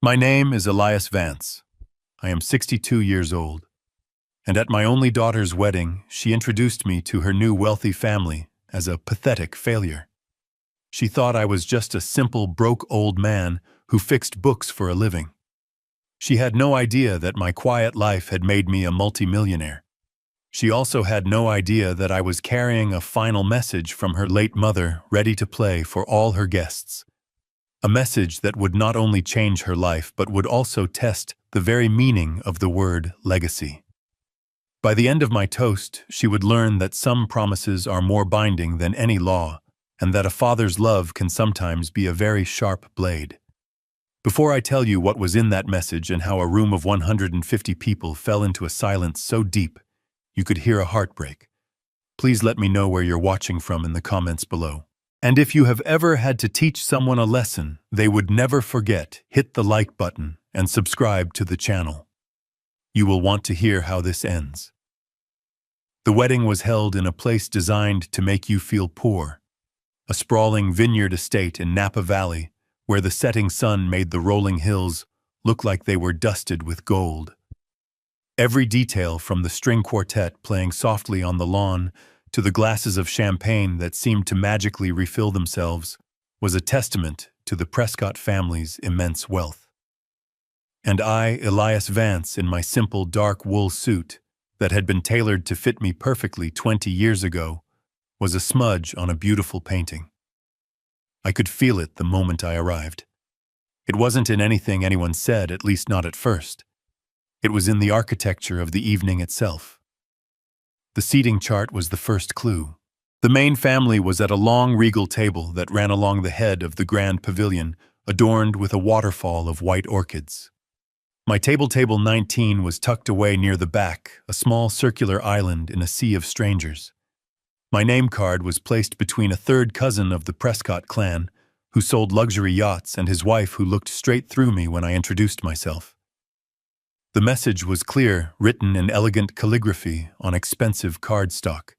My name is Elias Vance. I am 62 years old, and at my only daughter's wedding, she introduced me to her new wealthy family as a pathetic failure. She thought I was just a simple, broke old man who fixed books for a living. She had no idea that my quiet life had made me a multimillionaire. She also had no idea that I was carrying a final message from her late mother ready to play for all her guests. A message that would not only change her life but would also test the very meaning of the word legacy. By the end of my toast, she would learn that some promises are more binding than any law, and that a father's love can sometimes be a very sharp blade. Before I tell you what was in that message and how a room of 150 people fell into a silence so deep you could hear a heartbreak, please let me know where you're watching from in the comments below. And if you have ever had to teach someone a lesson they would never forget, hit the like button and subscribe to the channel. You will want to hear how this ends. The wedding was held in a place designed to make you feel poor, a sprawling vineyard estate in Napa Valley, where the setting sun made the rolling hills look like they were dusted with gold. Every detail, from the string quartet playing softly on the lawn to the glasses of champagne that seemed to magically refill themselves, was a testament to the Prescott family's immense wealth. And I, Elias Vance, in my simple dark wool suit that had been tailored to fit me perfectly 20 years ago, was a smudge on a beautiful painting. I could feel it the moment I arrived. It wasn't in anything anyone said, at least not at first. It was in the architecture of the evening itself. The seating chart was the first clue. The main family was at a long regal table that ran along the head of the grand pavilion, adorned with a waterfall of white orchids. My table 19 was tucked away near the back, a small circular island in a sea of strangers. My name card was placed between a third cousin of the Prescott clan, who sold luxury yachts, and his wife, who looked straight through me when I introduced myself. The message was clear, written in elegant calligraphy on expensive cardstock.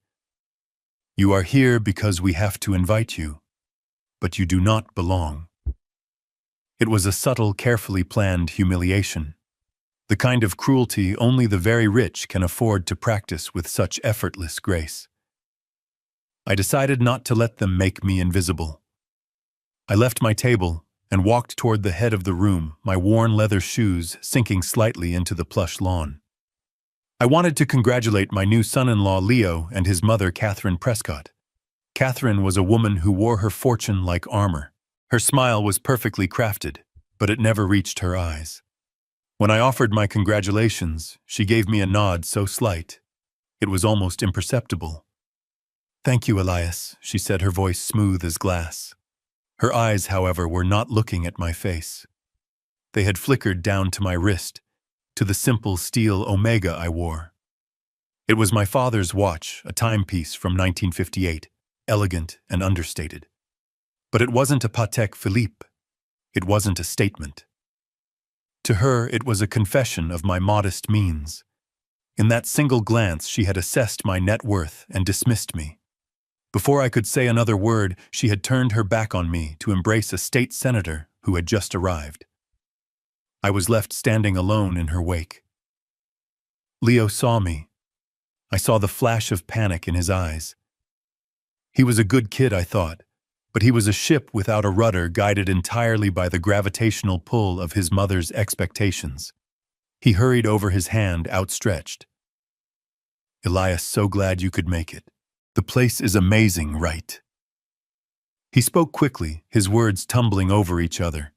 You are here because we have to invite you, but you do not belong. It was a subtle, carefully planned humiliation, the kind of cruelty only the very rich can afford to practice with such effortless grace. I decided not to let them make me invisible. I left my table and walked toward the head of the room, my worn leather shoes sinking slightly into the plush lawn. I wanted to congratulate my new son-in-law Leo and his mother Catherine Prescott. Catherine was a woman who wore her fortune like armor. Her smile was perfectly crafted, but it never reached her eyes. When I offered my congratulations, she gave me a nod so slight, it was almost imperceptible. "Thank you, Elias," she said, her voice smooth as glass. Her eyes, however, were not looking at my face. They had flickered down to my wrist, to the simple steel Omega I wore. It was my father's watch, a timepiece from 1958, elegant and understated. But it wasn't a Patek Philippe. It wasn't a statement. To her, it was a confession of my modest means. In that single glance, she had assessed my net worth and dismissed me. Before I could say another word, she had turned her back on me to embrace a state senator who had just arrived. I was left standing alone in her wake. Leo saw me. I saw the flash of panic in his eyes. He was a good kid, I thought, but he was a ship without a rudder, guided entirely by the gravitational pull of his mother's expectations. He hurried over, his hand outstretched. "Elias, so glad you could make it. The place is amazing, right?" He spoke quickly, his words tumbling over each other,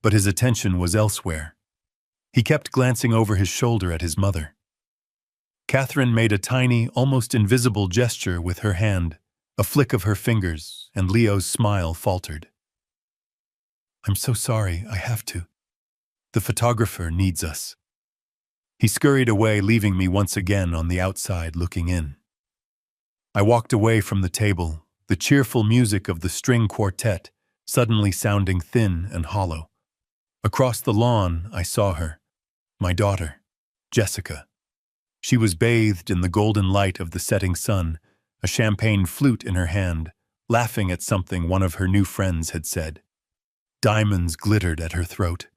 but his attention was elsewhere. He kept glancing over his shoulder at his mother. Catherine made a tiny, almost invisible gesture with her hand, a flick of her fingers, and Leo's smile faltered. "I'm so sorry, I have to. The photographer needs us." He scurried away, leaving me once again on the outside looking in. I walked away from the table, the cheerful music of the string quartet suddenly sounding thin and hollow. Across the lawn, I saw her, my daughter, Jessica. She was bathed in the golden light of the setting sun, a champagne flute in her hand, laughing at something one of her new friends had said. Diamonds glittered at her throat.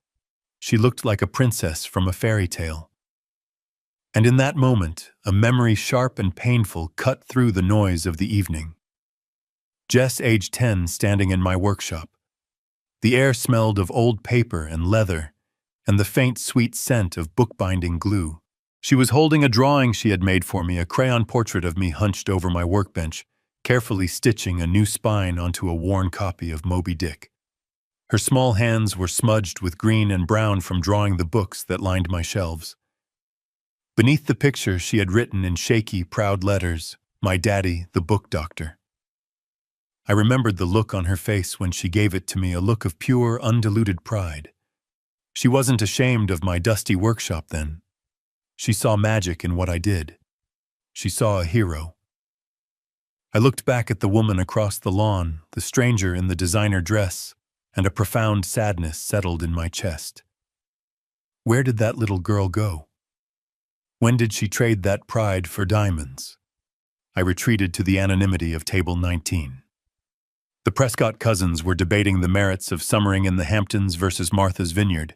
She looked like a princess from a fairy tale. And in that moment, a memory sharp and painful cut through the noise of the evening. Jess, age 10, standing in my workshop. The air smelled of old paper and leather, and the faint, sweet scent of bookbinding glue. She was holding a drawing she had made for me, a crayon portrait of me hunched over my workbench, carefully stitching a new spine onto a worn copy of Moby Dick. Her small hands were smudged with green and brown from drawing the books that lined my shelves. Beneath the picture, she had written in shaky, proud letters, "My daddy, the book doctor." I remembered the look on her face when she gave it to me, a look of pure, undiluted pride. She wasn't ashamed of my dusty workshop then. She saw magic in what I did. She saw a hero. I looked back at the woman across the lawn, the stranger in the designer dress, and a profound sadness settled in my chest. Where did that little girl go? When did she trade that pride for diamonds? I retreated to the anonymity of table 19. The Prescott cousins were debating the merits of summering in the Hamptons versus Martha's Vineyard.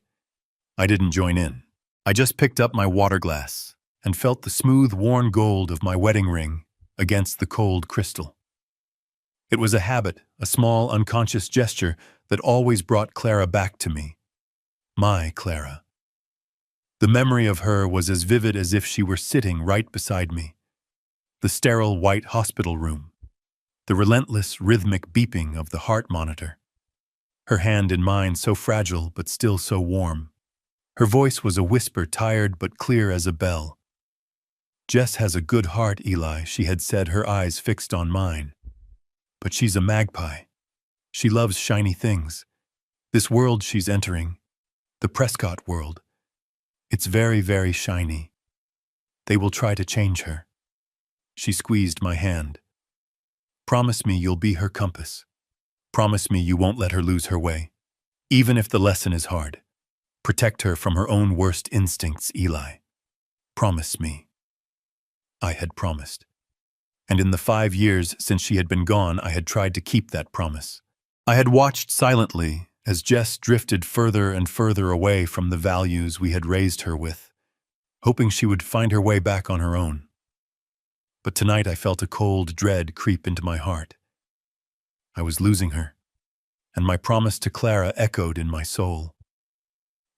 I didn't join in. I just picked up my water glass and felt the smooth, worn gold of my wedding ring against the cold crystal. It was a habit, a small, unconscious gesture that always brought Clara back to me. My Clara. The memory of her was as vivid as if she were sitting right beside me. The sterile white hospital room. The relentless, rhythmic beeping of the heart monitor. Her hand in mine, so fragile but still so warm. Her voice was a whisper, tired but clear as a bell. "Jess has a good heart, Eli," she had said, her eyes fixed on mine. "But she's a magpie. She loves shiny things. This world she's entering, the Prescott world, it's very, very shiny. They will try to change her." She squeezed my hand. "Promise me you'll be her compass. Promise me you won't let her lose her way. Even if the lesson is hard. Protect her from her own worst instincts, Eli. Promise me." I had promised. And in the 5 years since she had been gone, I had tried to keep that promise. I had watched silently as Jess drifted further and further away from the values we had raised her with, hoping she would find her way back on her own. But tonight I felt a cold dread creep into my heart. I was losing her, and my promise to Clara echoed in my soul.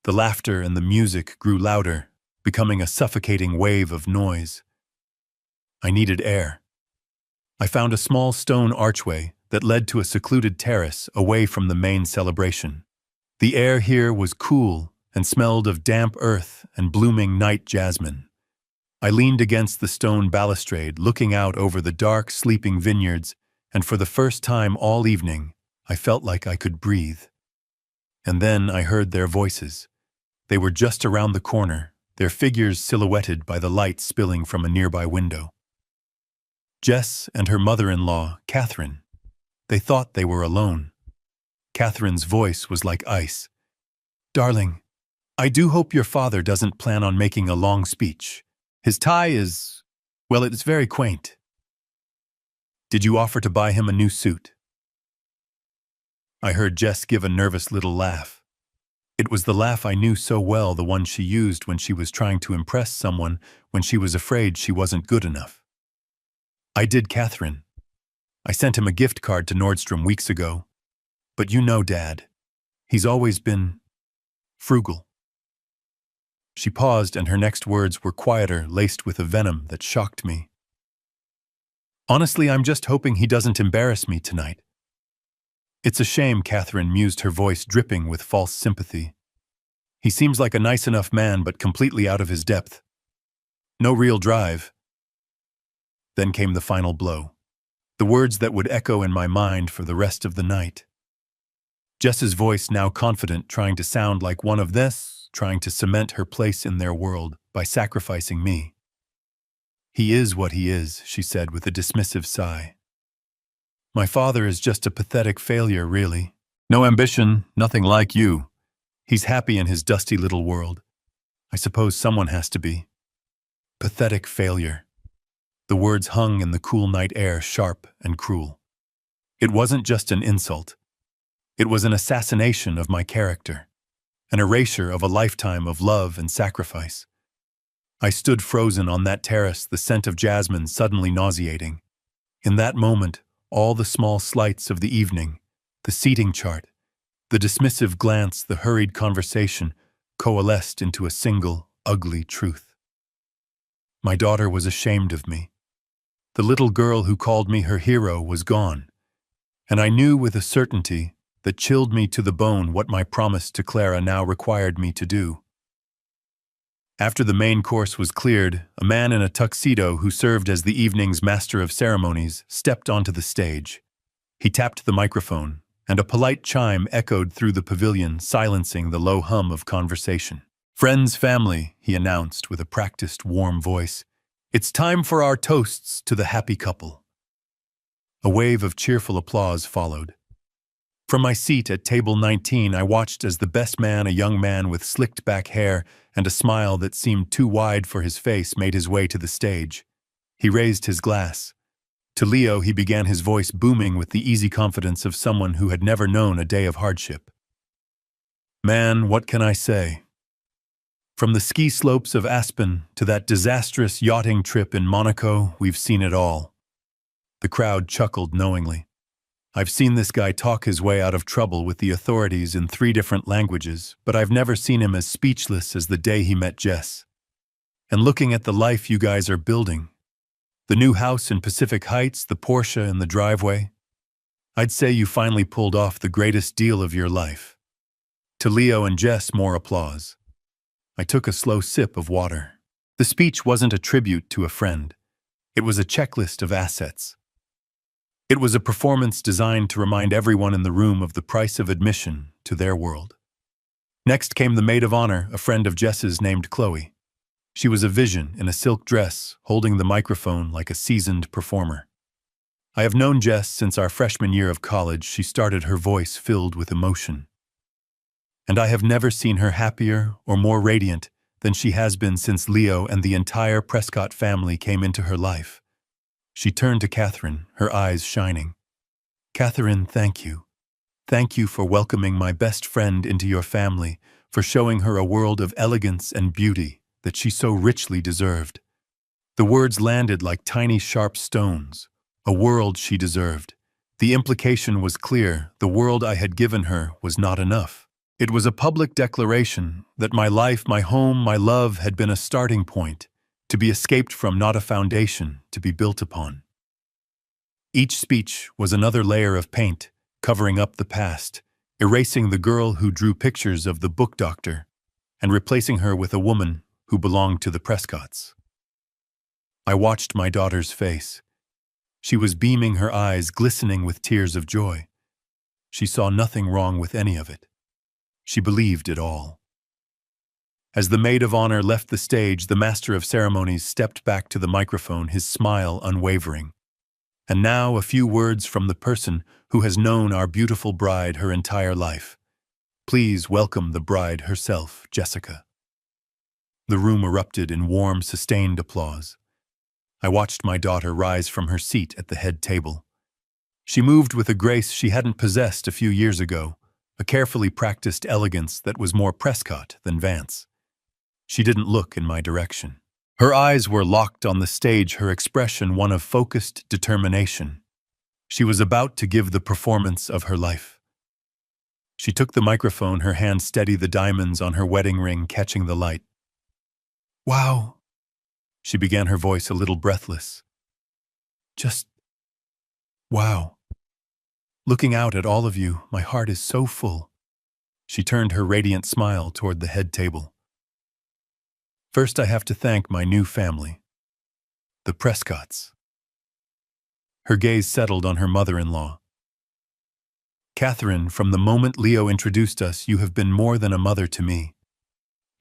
The laughter and the music grew louder, becoming a suffocating wave of noise. I needed air. I found a small stone archway that led to a secluded terrace away from the main celebration. The air here was cool and smelled of damp earth and blooming night jasmine. I leaned against the stone balustrade, looking out over the dark, sleeping vineyards, and for the first time all evening, I felt like I could breathe. And then I heard their voices. They were just around the corner, their figures silhouetted by the light spilling from a nearby window. Jess and her mother-in-law, Catherine. They thought they were alone. Catherine's voice was like ice. "Darling, I do hope your father doesn't plan on making a long speech. His tie is, well, it's very quaint. Did you offer to buy him a new suit?" I heard Jess give a nervous little laugh. It was the laugh I knew so well, the one she used when she was trying to impress someone, when she was afraid she wasn't good enough. "I did, Catherine. I sent him a gift card to Nordstrom weeks ago. But you know, Dad, he's always been frugal." She paused, and her next words were quieter, laced with a venom that shocked me. "Honestly, I'm just hoping he doesn't embarrass me tonight." "It's a shame," Catherine mused, her voice dripping with false sympathy. "He seems like a nice enough man, but completely out of his depth. No real drive." Then came the final blow. The words that would echo in my mind for the rest of the night. Jess's voice, now confident, trying to sound like one of this, trying to cement her place in their world by sacrificing me. "He is what he is," she said with a dismissive sigh. "My father is just a pathetic failure, really. No ambition, nothing like you. He's happy in his dusty little world. I suppose someone has to be." Pathetic failure. The words hung in the cool night air, sharp and cruel. It wasn't just an insult. It was an assassination of my character. an erasure of a lifetime of love and sacrifice. I stood frozen on that terrace, the scent of jasmine suddenly nauseating. In that moment, all the small slights of the evening, the seating chart, the dismissive glance, the hurried conversation, coalesced into a single, ugly truth. My daughter was ashamed of me. The little girl who called me her hero was gone, and I knew with a certainty that chilled me to the bone what my promise to Clara now required me to do. After the main course was cleared, a man in a tuxedo who served as the evening's master of ceremonies stepped onto the stage. He tapped the microphone, and a polite chime echoed through the pavilion, silencing the low hum of conversation. "Friends, family," he announced with a practiced, warm voice, "it's time for our toasts to the happy couple." A wave of cheerful applause followed. From my seat at table 19, I watched as the best man, a young man with slicked back hair and a smile that seemed too wide for his face, made his way to the stage. He raised his glass. To Leo, he began, his voice booming with the easy confidence of someone who had never known a day of hardship. "Man, what can I say? From the ski slopes of Aspen to that disastrous yachting trip in Monaco, we've seen it all." The crowd chuckled knowingly. "I've seen this guy talk his way out of trouble with the authorities in 3 different languages, but I've never seen him as speechless as the day he met Jess. And looking at the life you guys are building, the new house in Pacific Heights, the Porsche in the driveway, I'd say you finally pulled off the greatest deal of your life." To Leo and Jess, more applause. I took a slow sip of water. The speech wasn't a tribute to a friend. It was a checklist of assets. It was a performance designed to remind everyone in the room of the price of admission to their world. Next came the maid of honor, a friend of Jess's named Chloe. She was a vision in a silk dress, holding the microphone like a seasoned performer. I have known Jess since our freshman year of college. She started, her voice filled with emotion. And I have never seen her happier or more radiant than she has been since Leo and the entire Prescott family came into her life. She turned to Catherine, her eyes shining. "Catherine, thank you. Thank you for welcoming my best friend into your family, for showing her a world of elegance and beauty that she so richly deserved." The words landed like tiny sharp stones. A world she deserved. The implication was clear. The world I had given her was not enough. It was a public declaration that my life, my home, my love had been a starting point, to be escaped from, not a foundation to be built upon. Each speech was another layer of paint, covering up the past, erasing the girl who drew pictures of the book doctor, and replacing her with a woman who belonged to the Prescotts. I watched my daughter's face. She was beaming, her eyes glistening with tears of joy. She saw nothing wrong with any of it. She believed it all. As the maid of honor left the stage, the master of ceremonies stepped back to the microphone, his smile unwavering. "And now a few words from the person who has known our beautiful bride her entire life. Please welcome the bride herself, Jessica." The room erupted in warm, sustained applause. I watched my daughter rise from her seat at the head table. She moved with a grace she hadn't possessed a few years ago, a carefully practiced elegance that was more Prescott than Vance. She didn't look in my direction. Her eyes were locked on the stage, her expression one of focused determination. She was about to give the performance of her life. She took the microphone, her hand steady, the diamonds on her wedding ring catching the light. "Wow," she began, her voice a little breathless. "Just wow. Looking out at all of you, my heart is so full." She turned her radiant smile toward the head table. "First, I have to thank my new family, the Prescotts." Her gaze settled on her mother-in-law. "Catherine, from the moment Leo introduced us, you have been more than a mother to me.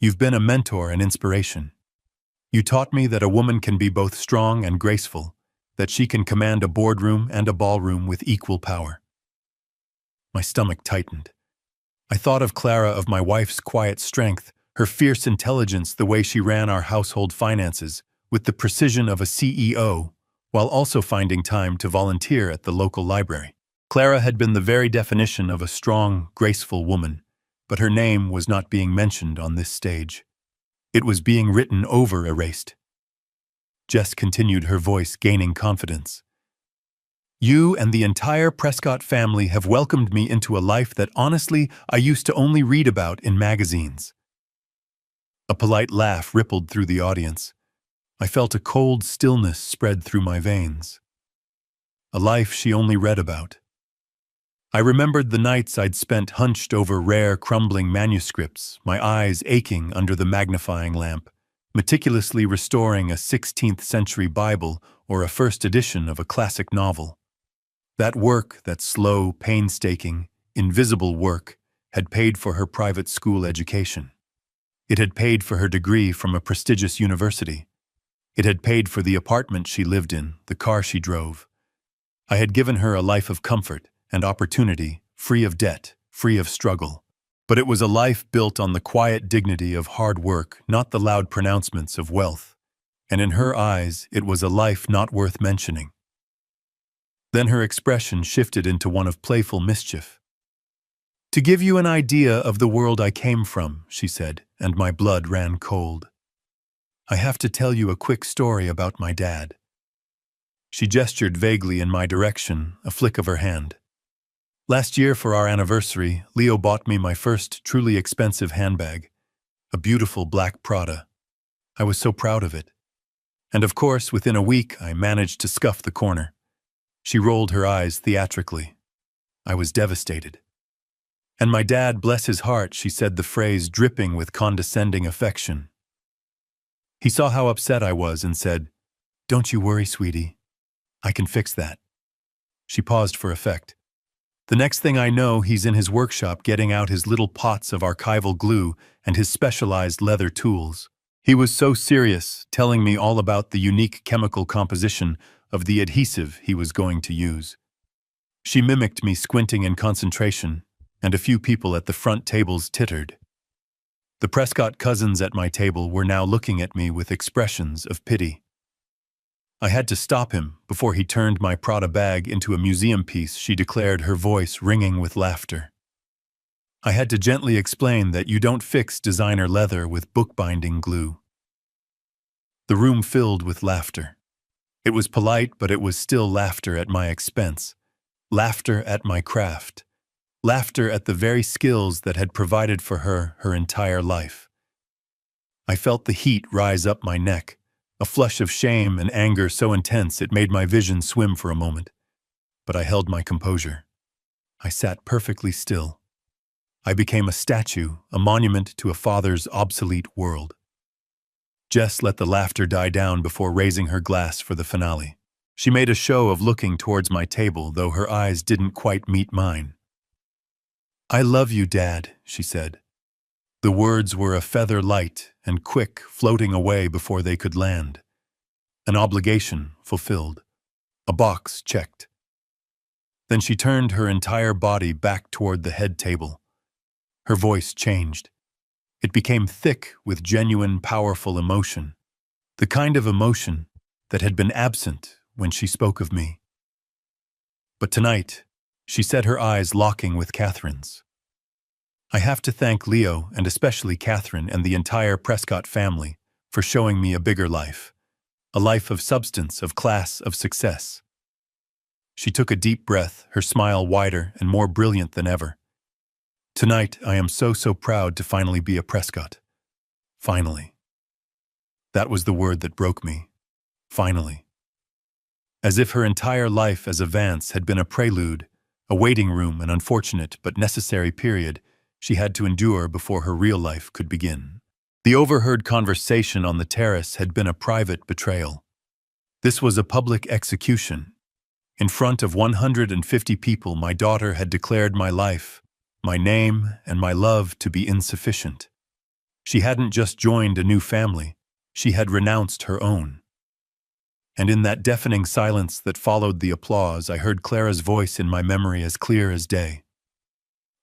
You've been a mentor and inspiration. You taught me that a woman can be both strong and graceful, that she can command a boardroom and a ballroom with equal power." My stomach tightened. I thought of Clara, of my wife's quiet strength, her fierce intelligence, the way she ran our household finances with the precision of a CEO, while also finding time to volunteer at the local library. Clara had been the very definition of a strong, graceful woman, but her name was not being mentioned on this stage. It was being written over erased. Jess continued, her voice gaining confidence. You and the entire Prescott family have welcomed me into a life that honestly I used to only read about in magazines. A polite laugh rippled through the audience. I felt a cold stillness spread through my veins. A life she only read about. I remembered the nights I'd spent hunched over rare, crumbling manuscripts, my eyes aching under the magnifying lamp, meticulously restoring a 16th century Bible or a first edition of a classic novel. That work, that slow, painstaking, invisible work, had paid for her private school education. It had paid for her degree from a prestigious university. It had paid for the apartment she lived in, the car she drove. I had given her a life of comfort and opportunity, free of debt, free of struggle. But it was a life built on the quiet dignity of hard work, not the loud pronouncements of wealth. And in her eyes, it was a life not worth mentioning. Then her expression shifted into one of playful mischief. To give you an idea of the world I came from, she said, and my blood ran cold. I have to tell you a quick story about my dad. She gestured vaguely in my direction, a flick of her hand. Last year for our anniversary, Leo bought me my first truly expensive handbag, a beautiful black Prada. I was so proud of it. And of course, within a week, I managed to scuff the corner. She rolled her eyes theatrically. I was devastated. And my dad, bless his heart, she said the phrase dripping with condescending affection. He saw how upset I was and said, "Don't you worry, sweetie. I can fix that." She paused for effect. The next thing I know, he's in his workshop getting out his little pots of archival glue and his specialized leather tools. He was so serious, telling me all about the unique chemical composition of the adhesive he was going to use. She mimicked me squinting in concentration, and a few people at the front tables tittered. The Prescott cousins at my table were now looking at me with expressions of pity. I had to stop him before he turned my Prada bag into a museum piece, she declared, her voice ringing with laughter. I had to gently explain that you don't fix designer leather with bookbinding glue. The room filled with laughter. It was polite, but it was still laughter at my expense. Laughter at my craft. Laughter at the very skills that had provided for her her entire life. I felt the heat rise up my neck, a flush of shame and anger so intense it made my vision swim for a moment. But I held my composure. I sat perfectly still. I became a statue, a monument to a father's obsolete world. Jess let the laughter die down before raising her glass for the finale. She made a show of looking towards my table, though her eyes didn't quite meet mine. "I love you, Dad," she said. The words were a feather light and quick, floating away before they could land. An obligation fulfilled. A box checked. Then she turned her entire body back toward the head table. Her voice changed. It became thick with genuine, powerful emotion. The kind of emotion that had been absent when she spoke of me. But tonight, she said, her eyes locking with Catherine's. "I have to thank Leo, and especially Catherine and the entire Prescott family, for showing me a bigger life. A life of substance, of class, of success." She took a deep breath, her smile wider and more brilliant than ever. "Tonight, I am so proud to finally be a Prescott. Finally." That was the word that broke me. Finally. As if her entire life as a Vance had been a prelude, a waiting room, an unfortunate but necessary period she had to endure before her real life could begin. The overheard conversation on the terrace had been a private betrayal. This was a public execution. In front of 150 people, my daughter had declared my life, my name, and my love to be insufficient. She hadn't just joined a new family, she had renounced her own. And in that deafening silence that followed the applause, I heard Clara's voice in my memory as clear as day.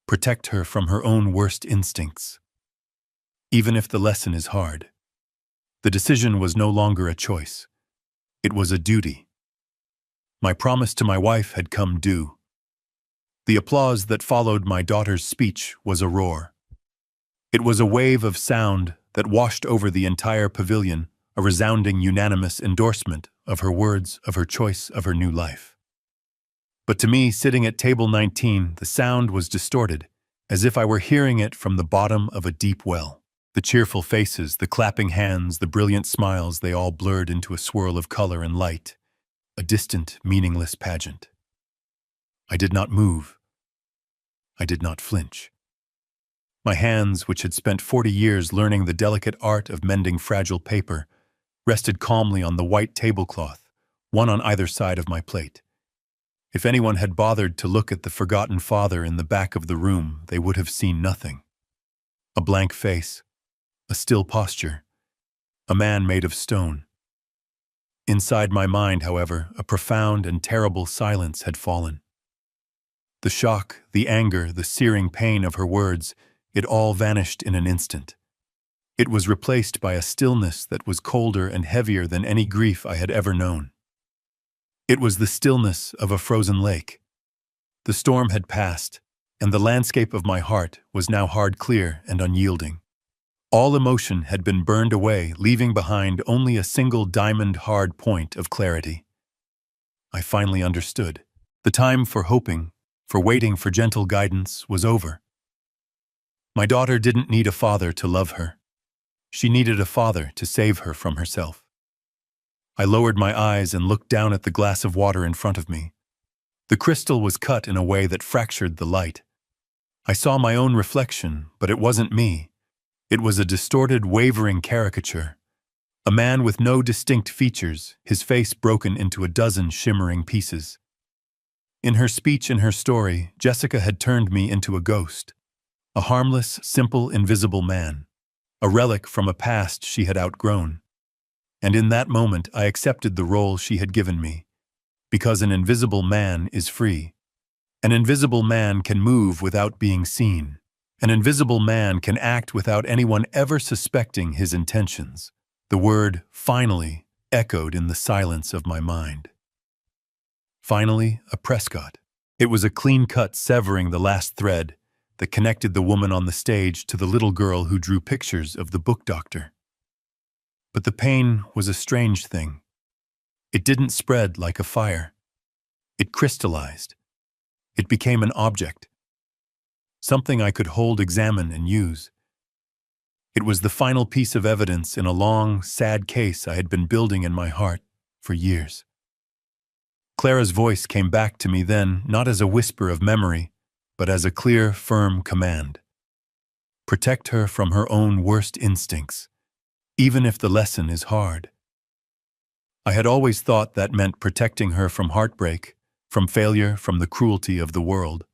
Protect her from her own worst instincts. Even if the lesson is hard. The decision was no longer a choice. It was a duty. My promise to my wife had come due. The applause that followed my daughter's speech was a roar. It was a wave of sound that washed over the entire pavilion, a resounding unanimous endorsement of her words, of her choice, of her new life. But to me, sitting at table 19, the sound was distorted, as if I were hearing it from the bottom of a deep well. The cheerful faces, the clapping hands, the brilliant smiles, they all blurred into a swirl of color and light, a distant, meaningless pageant. I did not move. I did not flinch. My hands, which had spent 40 years learning the delicate art of mending fragile paper, rested calmly on the white tablecloth, one on either side of my plate. If anyone had bothered to look at the forgotten father in the back of the room, they would have seen nothing. A blank face, a still posture, a man made of stone. Inside my mind, however, a profound and terrible silence had fallen. The shock, the anger, the searing pain of her words, it all vanished in an instant. It was replaced by a stillness that was colder and heavier than any grief I had ever known. It was the stillness of a frozen lake. The storm had passed, and the landscape of my heart was now hard, clear, and unyielding. All emotion had been burned away, leaving behind only a single diamond-hard point of clarity. I finally understood. The time for hoping, for waiting for gentle guidance, was over. My daughter didn't need a father to love her. She needed a father to save her from herself. I lowered my eyes and looked down at the glass of water in front of me. The crystal was cut in a way that fractured the light. I saw my own reflection, but it wasn't me. It was a distorted, wavering caricature. A man with no distinct features, his face broken into a dozen shimmering pieces. In her speech and her story, Jessica had turned me into a ghost. A harmless, simple, invisible man. A relic from a past she had outgrown. And in that moment, I accepted the role she had given me. Because an invisible man is free. An invisible man can move without being seen. An invisible man can act without anyone ever suspecting his intentions. The word, finally, echoed in the silence of my mind. Finally, a Prescott. It was a clean cut severing the last thread that connected the woman on the stage to the little girl who drew pictures of the book doctor. But the pain was a strange thing. It didn't spread like a fire. It crystallized. It became an object. Something I could hold, examine, and use. It was the final piece of evidence in a long, sad case I had been building in my heart for years. Clara's voice came back to me then, not as a whisper of memory, but as a clear, firm command. Protect her from her own worst instincts, even if the lesson is hard. I had always thought that meant protecting her from heartbreak, from failure, from the cruelty of the world.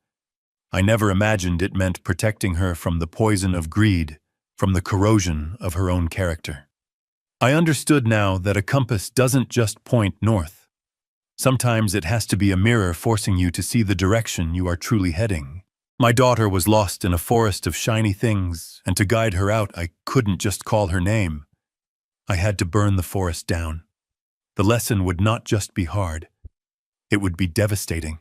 I never imagined it meant protecting her from the poison of greed, from the corrosion of her own character. I understood now that a compass doesn't just point north. Sometimes it has to be a mirror forcing you to see the direction you are truly heading. My daughter was lost in a forest of shiny things, and to guide her out, I couldn't just call her name. I had to burn the forest down. The lesson would not just be hard. It would be devastating.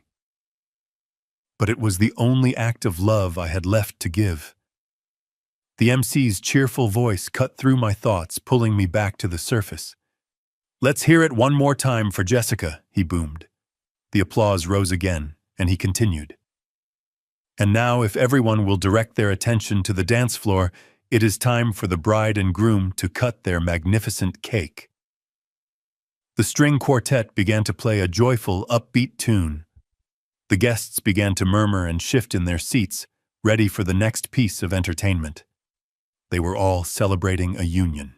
But it was the only act of love I had left to give. The MC's cheerful voice cut through my thoughts, pulling me back to the surface. "Let's hear it one more time for Jessica," he boomed. The applause rose again, and he continued. "And now, if everyone will direct their attention to the dance floor, it is time for the bride and groom to cut their magnificent cake." The string quartet began to play a joyful, upbeat tune. The guests began to murmur and shift in their seats, ready for the next piece of entertainment. They were all celebrating a union.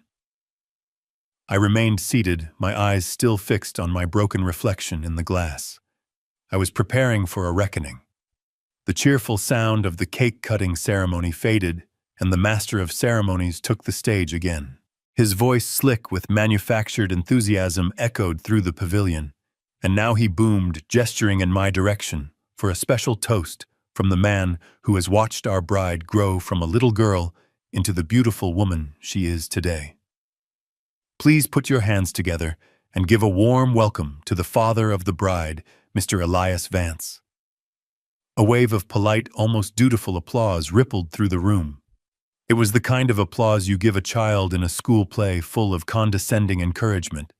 I remained seated, my eyes still fixed on my broken reflection in the glass. I was preparing for a reckoning. The cheerful sound of the cake-cutting ceremony faded, and the master of ceremonies took the stage again. His voice, slick with manufactured enthusiasm, echoed through the pavilion, and now he boomed, gesturing in my direction, for a special toast from the man who has watched our bride grow from a little girl into the beautiful woman she is today. Please put your hands together and give a warm welcome to the father of the bride, Mr. Elias Vance. A wave of polite, almost dutiful applause rippled through the room. It was the kind of applause you give a child in a school play full of condescending encouragement.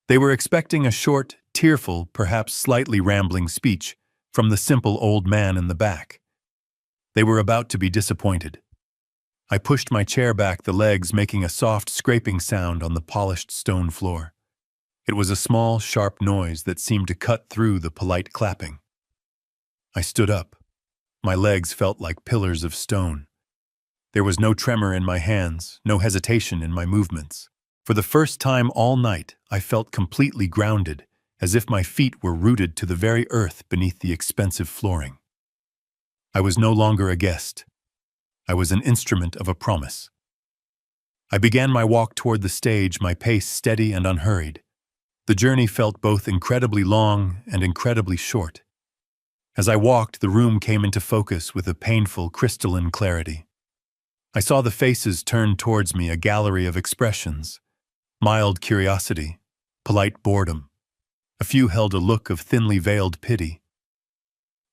They were expecting a short, tearful, perhaps slightly rambling speech from the simple old man in the back. They were about to be disappointed. I pushed my chair back, the legs making a soft scraping sound on the polished stone floor. It was a small, sharp noise that seemed to cut through the polite clapping. I stood up. My legs felt like pillars of stone. There was no tremor in my hands, no hesitation in my movements. For the first time all night, I felt completely grounded, as if my feet were rooted to the very earth beneath the expensive flooring. I was no longer a guest. I was an instrument of a promise. I began my walk toward the stage, my pace steady and unhurried. The journey felt both incredibly long and incredibly short. As I walked, the room came into focus with a painful, crystalline clarity. I saw the faces turned towards me, a gallery of expressions. Mild curiosity, polite boredom. A few held a look of thinly veiled pity.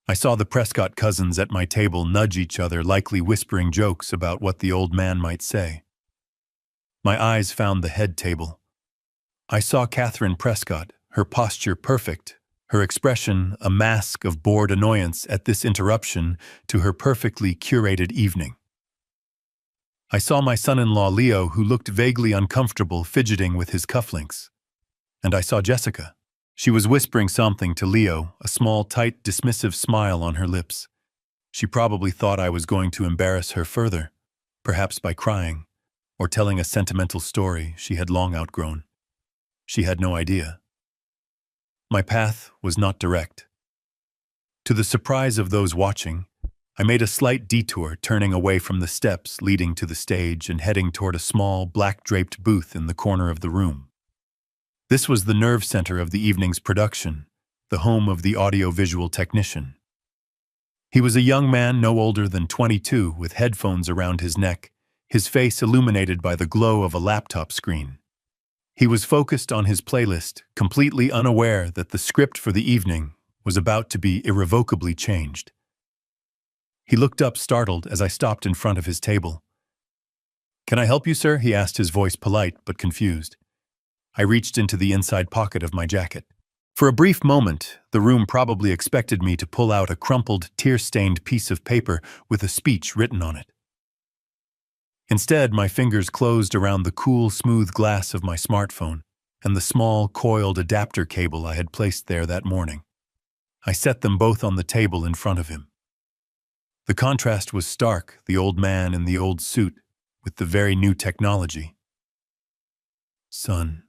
I saw the Prescott cousins at my table nudge each other, likely whispering jokes about what the old man might say. My eyes found the head table. I saw Catherine Prescott, her posture perfect, her expression a mask of bored annoyance at this interruption to her perfectly curated evening. I saw my son-in-law Leo, who looked vaguely uncomfortable, fidgeting with his cufflinks. And I saw Jessica. She was whispering something to Leo, a small, tight, dismissive smile on her lips. She probably thought I was going to embarrass her further, perhaps by crying, or telling a sentimental story she had long outgrown. She had no idea. My path was not direct. To the surprise of those watching, I made a slight detour, turning away from the steps leading to the stage and heading toward a small, black-draped booth in the corner of the room. This was the nerve center of the evening's production, the home of the audio-visual technician. He was a young man no older than 22, with headphones around his neck, his face illuminated by the glow of a laptop screen. He was focused on his playlist, completely unaware that the script for the evening was about to be irrevocably changed. He looked up, startled, as I stopped in front of his table. "Can I help you, sir?" he asked, his voice polite but confused. I reached into the inside pocket of my jacket. For a brief moment, the room probably expected me to pull out a crumpled, tear-stained piece of paper with a speech written on it. Instead, my fingers closed around the cool, smooth glass of my smartphone and the small, coiled adapter cable I had placed there that morning. I set them both on the table in front of him. The contrast was stark, the old man in the old suit, with the very new technology. "Son,"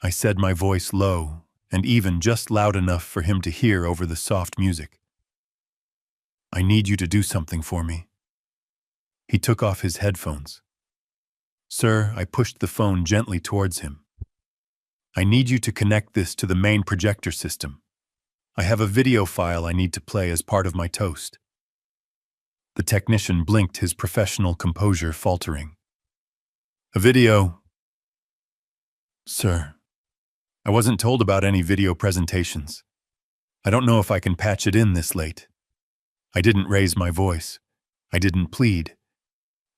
I said, my voice low, and even just loud enough for him to hear over the soft music. "I need you to do something for me." He took off his headphones. "Sir," I pushed the phone gently towards him. "I need you to connect this to the main projector system. I have a video file I need to play as part of my toast." The technician blinked, his professional composure faltering. "A video?" "Sir, I wasn't told about any video presentations. I don't know if I can patch it in this late." I didn't raise my voice. I didn't plead.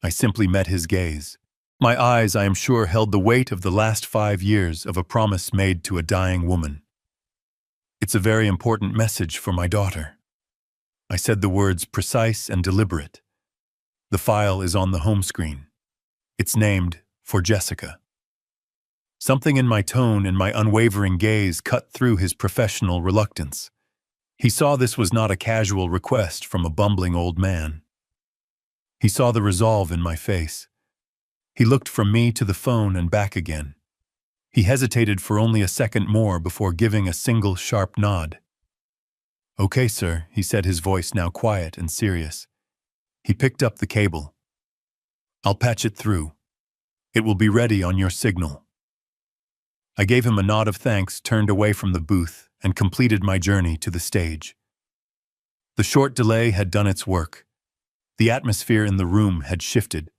I simply met his gaze. My eyes, I am sure, held the weight of the last 5 years of a promise made to a dying woman. "It's a very important message for my daughter." I said the words precise and deliberate. The file is on the home screen. It's named For Jessica. Something in my tone and my unwavering gaze cut through his professional reluctance. He saw this was not a casual request from a bumbling old man. He saw the resolve in my face. He looked from me to the phone and back again. He hesitated for only a second more before giving a single sharp nod. "Okay, sir," he said, his voice now quiet and serious. He picked up the cable. "I'll patch it through. It will be ready on your signal." I gave him a nod of thanks, turned away from the booth, and completed my journey to the stage. The short delay had done its work. The atmosphere in the room had shifted.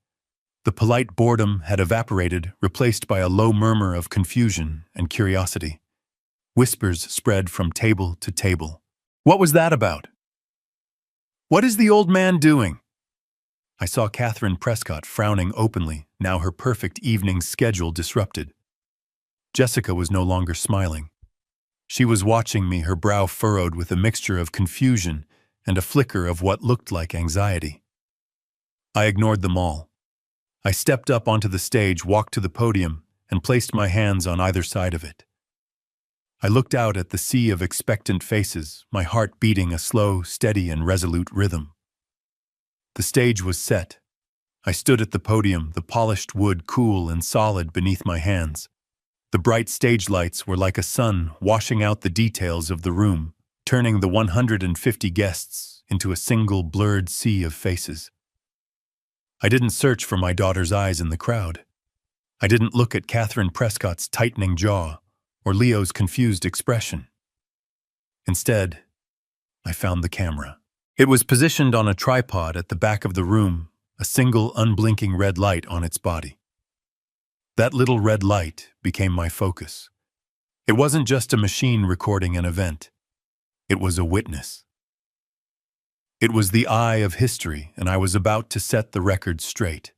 The polite boredom had evaporated, replaced by a low murmur of confusion and curiosity. Whispers spread from table to table. "What was that about? What is the old man doing?" I saw Catherine Prescott frowning openly, now her perfect evening schedule disrupted. Jessica was no longer smiling. She was watching me, her brow furrowed with a mixture of confusion and a flicker of what looked like anxiety. I ignored them all. I stepped up onto the stage, walked to the podium, and placed my hands on either side of it. I looked out at the sea of expectant faces, my heart beating a slow, steady, and resolute rhythm. The stage was set. I stood at the podium, the polished wood cool and solid beneath my hands. The bright stage lights were like a sun washing out the details of the room, turning the 150 guests into a single blurred sea of faces. I didn't search for my daughter's eyes in the crowd. I didn't look at Catherine Prescott's tightening jaw or Leo's confused expression. Instead, I found the camera. It was positioned on a tripod at the back of the room, a single unblinking red light on its body. That little red light became my focus. It wasn't just a machine recording an event. It was a witness. It was the eye of history, and I was about to set the record straight.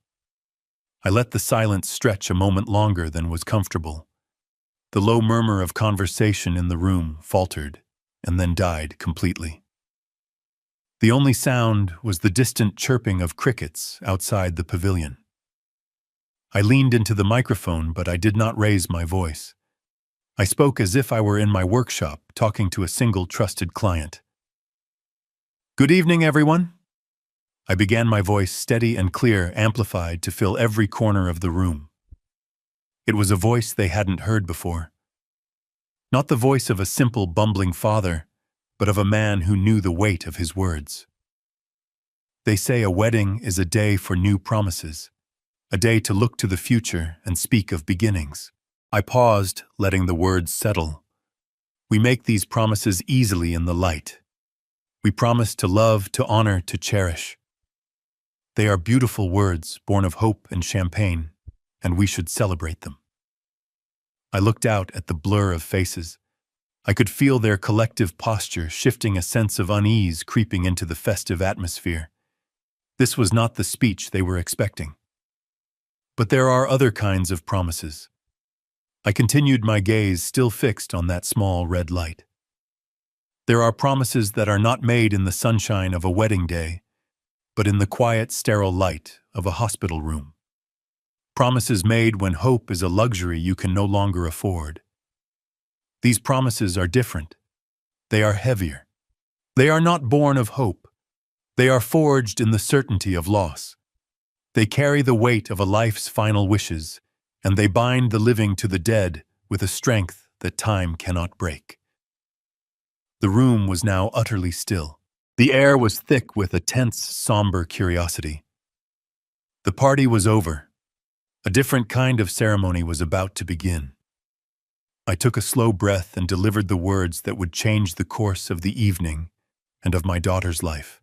I let the silence stretch a moment longer than was comfortable. The low murmur of conversation in the room faltered and then died completely. The only sound was the distant chirping of crickets outside the pavilion. I leaned into the microphone, but I did not raise my voice. I spoke as if I were in my workshop, talking to a single trusted client. "Good evening, everyone." I began, my voice steady and clear, amplified to fill every corner of the room. It was a voice they hadn't heard before. Not the voice of a simple, bumbling father, but of a man who knew the weight of his words. They say a wedding is a day for new promises, a day to look to the future and speak of beginnings. I paused, letting the words settle. We make these promises easily in the light. We promise to love, to honor, to cherish. They are beautiful words, born of hope and champagne, and we should celebrate them. I looked out at the blur of faces. I could feel their collective posture shifting, a sense of unease creeping into the festive atmosphere. This was not the speech they were expecting. But there are other kinds of promises. I continued, my gaze still fixed on that small red light. There are promises that are not made in the sunshine of a wedding day, but in the quiet, sterile light of a hospital room. Promises made when hope is a luxury you can no longer afford. These promises are different. They are heavier. They are not born of hope. They are forged in the certainty of loss. They carry the weight of a life's final wishes, and they bind the living to the dead with a strength that time cannot break. The room was now utterly still. The air was thick with a tense, somber curiosity. The party was over. A different kind of ceremony was about to begin. I took a slow breath and delivered the words that would change the course of the evening and of my daughter's life.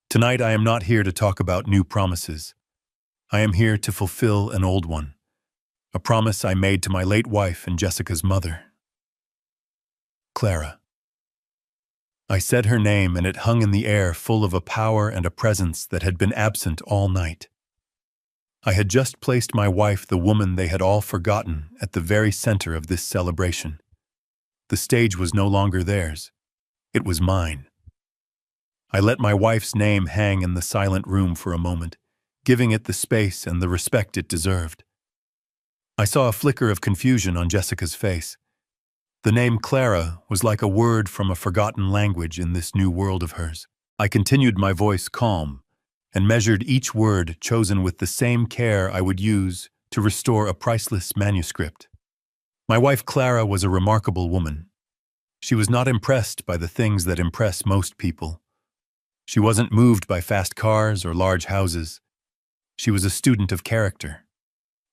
Tonight I am not here to talk about new promises. I am here to fulfill an old one, a promise I made to my late wife and Jessica's mother, Clara. I said her name, and it hung in the air, full of a power and a presence that had been absent all night. I had just placed my wife, the woman they had all forgotten, at the very center of this celebration. The stage was no longer theirs. It was mine. I let my wife's name hang in the silent room for a moment, giving it the space and the respect it deserved. I saw a flicker of confusion on Jessica's face. The name Clara was like a word from a forgotten language in this new world of hers. I continued, my voice calm, and measured each word, chosen with the same care I would use to restore a priceless manuscript. My wife Clara was a remarkable woman. She was not impressed by the things that impress most people. She wasn't moved by fast cars or large houses. She was a student of character.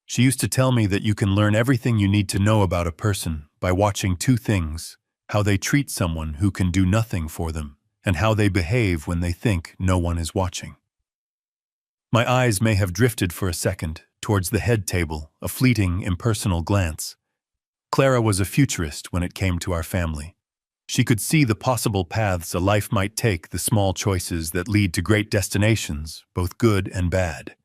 She used to tell me that you can learn everything you need to know about a person by watching two things: how they treat someone who can do nothing for them, and how they behave when they think no one is watching. My eyes may have drifted for a second towards the head table, a fleeting, impersonal glance. Clara was a futurist when it came to our family. She could see the possible paths a life might take, the small choices that lead to great destinations, both good and bad.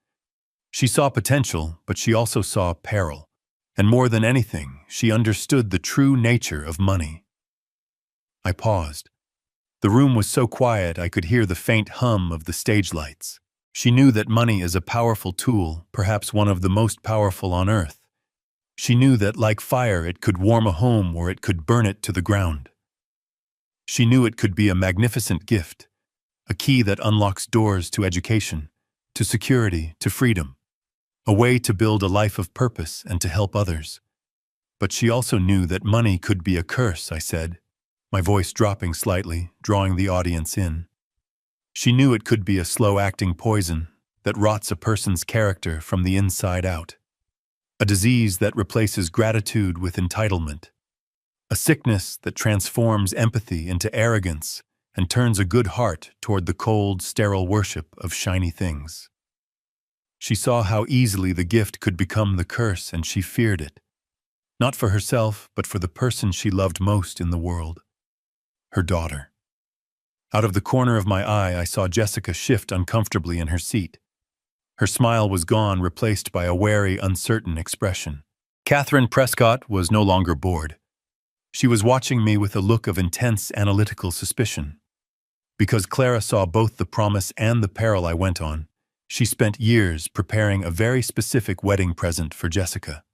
She saw potential, but she also saw peril. And more than anything, she understood the true nature of money. I paused. The room was so quiet I could hear the faint hum of the stage lights. She knew that money is a powerful tool, perhaps one of the most powerful on earth. She knew that, like fire, it could warm a home or it could burn it to the ground. She knew it could be a magnificent gift, a key that unlocks doors to education, to security, to freedom, a way to build a life of purpose and to help others. But she also knew that money could be a curse, I said, my voice dropping slightly, drawing the audience in. She knew it could be a slow-acting poison that rots a person's character from the inside out, a disease that replaces gratitude with entitlement, a sickness that transforms empathy into arrogance and turns a good heart toward the cold, sterile worship of shiny things. She saw how easily the gift could become the curse, and she feared it, not for herself, but for the person she loved most in the world, her daughter. Out of the corner of my eye, I saw Jessica shift uncomfortably in her seat. Her smile was gone, replaced by a wary, uncertain expression. Catherine Prescott was no longer bored. She was watching me with a look of intense, analytical suspicion. Because Clara saw both the promise and the peril I went on, she spent years preparing a very specific wedding present for Jessica.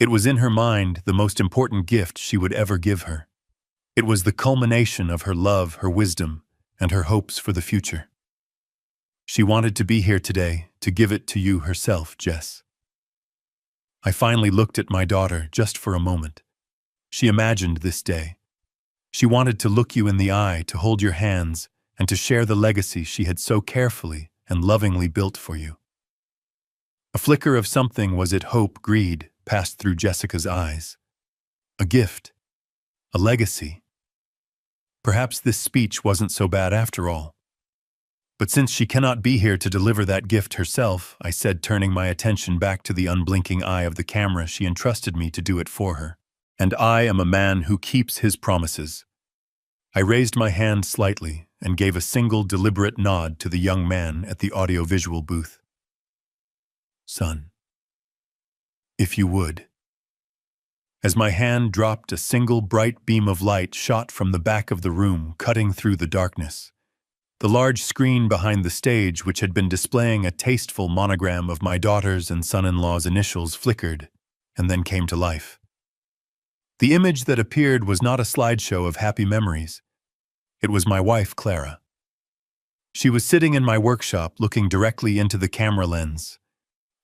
It was in her mind the most important gift she would ever give her. It was the culmination of her love, her wisdom, and her hopes for the future. She wanted to be here today to give it to you herself, Jess. I finally looked at my daughter just for a moment. She imagined this day. She wanted to look you in the eye, to hold your hands, and to share the legacy she had so carefully and lovingly built for you. A flicker of something, was it hope, greed, passed through Jessica's eyes. A gift. A legacy. Perhaps this speech wasn't so bad after all. But since she cannot be here to deliver that gift herself, I said, turning my attention back to the unblinking eye of the camera, she entrusted me to do it for her. And I am a man who keeps his promises. I raised my hand slightly and gave a single deliberate nod to the young man at the audiovisual booth. Son, if you would. As my hand dropped, a single bright beam of light shot from the back of the room, cutting through the darkness. The large screen behind the stage, which had been displaying a tasteful monogram of my daughter's and son-in-law's initials, flickered and then came to life. The image that appeared was not a slideshow of happy memories. It was my wife, Clara. She was sitting in my workshop, looking directly into the camera lens.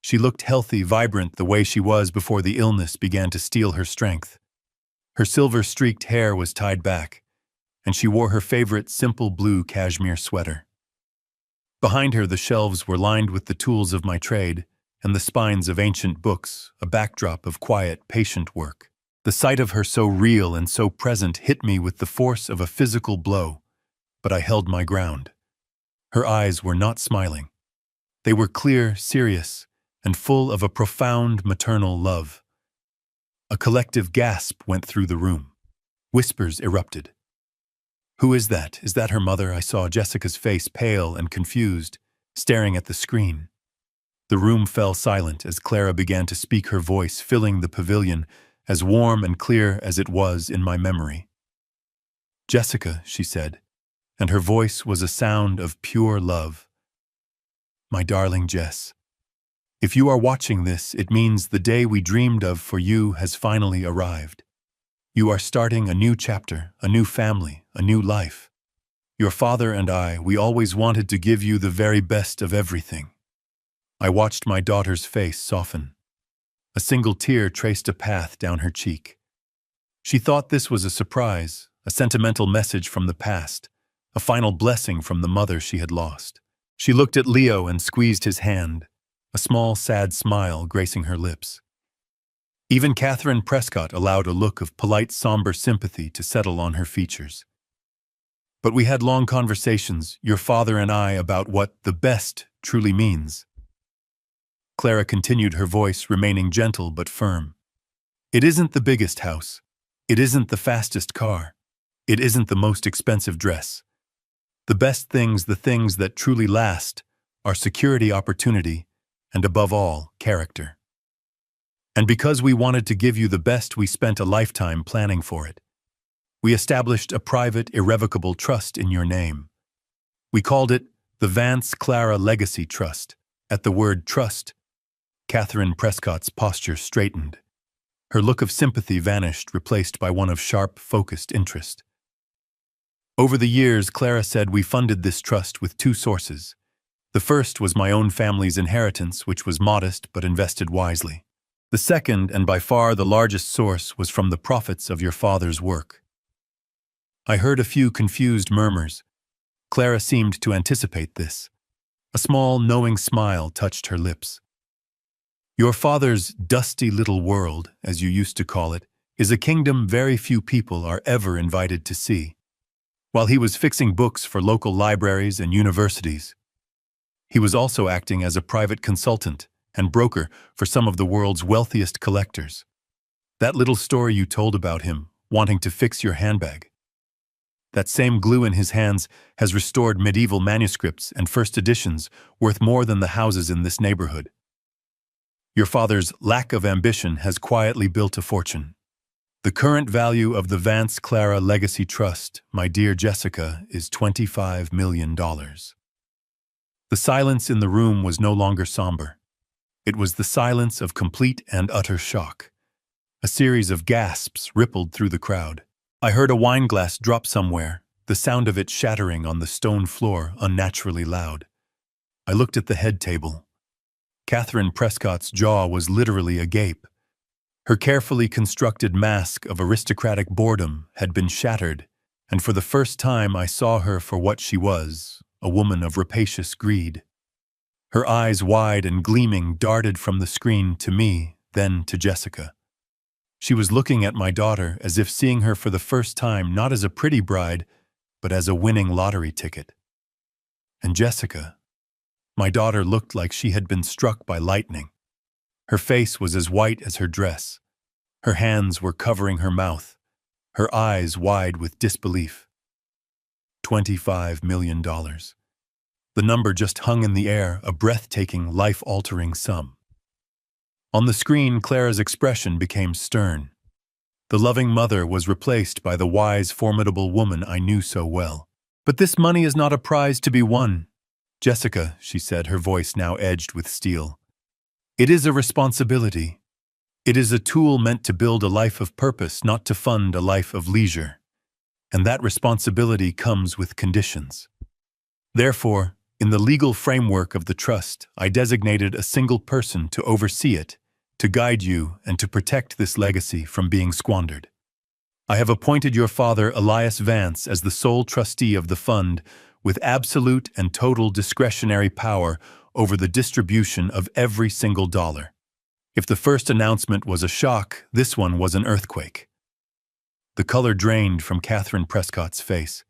She looked healthy, vibrant, the way she was before the illness began to steal her strength. Her silver-streaked hair was tied back, and she wore her favorite simple blue cashmere sweater. Behind her, the shelves were lined with the tools of my trade and the spines of ancient books, a backdrop of quiet, patient work. The sight of her, so real and so present, hit me with the force of a physical blow, but I held my ground. Her eyes were not smiling. They were clear, serious, and full of a profound maternal love. A collective gasp went through the room. Whispers erupted. Who is that? Is that her mother? I saw Jessica's face, pale and confused, staring at the screen. The room fell silent as Clara began to speak, her voice filling the pavilion, as warm and clear as it was in my memory. Jessica, she said, and her voice was a sound of pure love. My darling Jess, if you are watching this, it means the day we dreamed of for you has finally arrived. You are starting a new chapter, a new family, a new life. Your father and I, we always wanted to give you the very best of everything. I watched my daughter's face soften. A single tear traced a path down her cheek. She thought this was a surprise, a sentimental message from the past, a final blessing from the mother she had lost. She looked at Leo and squeezed his hand, a small, sad smile gracing her lips. Even Catherine Prescott allowed a look of polite, somber sympathy to settle on her features. But we had long conversations, your father and I, about what the best truly means. Clara continued, her voice remaining gentle but firm. It isn't the biggest house. It isn't the fastest car. It isn't the most expensive dress. The best things, the things that truly last, are security, opportunity, and above all, character. And because we wanted to give you the best, we spent a lifetime planning for it. We established a private, irrevocable trust in your name. We called it the Vance Clara Legacy Trust. At the word trust, Catherine Prescott's posture straightened. Her look of sympathy vanished, replaced by one of sharp, focused interest. Over the years, Clara said, we funded this trust with two sources. The first was my own family's inheritance, which was modest but invested wisely. The second, and by far the largest source, was from the profits of your father's work. I heard a few confused murmurs. Clara seemed to anticipate this. A small, knowing smile touched her lips. Your father's dusty little world, as you used to call it, is a kingdom very few people are ever invited to see. While he was fixing books for local libraries and universities, he was also acting as a private consultant and broker for some of the world's wealthiest collectors. That little story you told about him wanting to fix your handbag. That same glue in his hands has restored medieval manuscripts and first editions worth more than the houses in this neighborhood. Your father's lack of ambition has quietly built a fortune. The current value of the Vance Clara Legacy Trust, my dear Jessica, is $25 million. The silence in the room was no longer somber. It was the silence of complete and utter shock. A series of gasps rippled through the crowd. I heard a wine glass drop somewhere, the sound of it shattering on the stone floor unnaturally loud. I looked at the head table. Catherine Prescott's jaw was literally agape. Her carefully constructed mask of aristocratic boredom had been shattered, and for the first time I saw her for what she was, a woman of rapacious greed. Her eyes, wide and gleaming, darted from the screen to me, then to Jessica. She was looking at my daughter as if seeing her for the first time not as a pretty bride, but as a winning lottery ticket. And Jessica, my daughter, looked like she had been struck by lightning. Her face was as white as her dress. Her hands were covering her mouth, her eyes wide with disbelief. $25 million. The number just hung in the air, a breathtaking, life-altering sum. On the screen, Clara's expression became stern. The loving mother was replaced by the wise, formidable woman I knew so well. But this money is not a prize to be won. Jessica, she said, her voice now edged with steel. It is a responsibility. It is a tool meant to build a life of purpose, not to fund a life of leisure. And that responsibility comes with conditions. Therefore, in the legal framework of the trust, I designated a single person to oversee it, to guide you, and to protect this legacy from being squandered. I have appointed your father, Elias Vance, as the sole trustee of the fund, with absolute and total discretionary power over the distribution of every single dollar. If the first announcement was a shock, this one was an earthquake. The color drained from Catherine Prescott's face.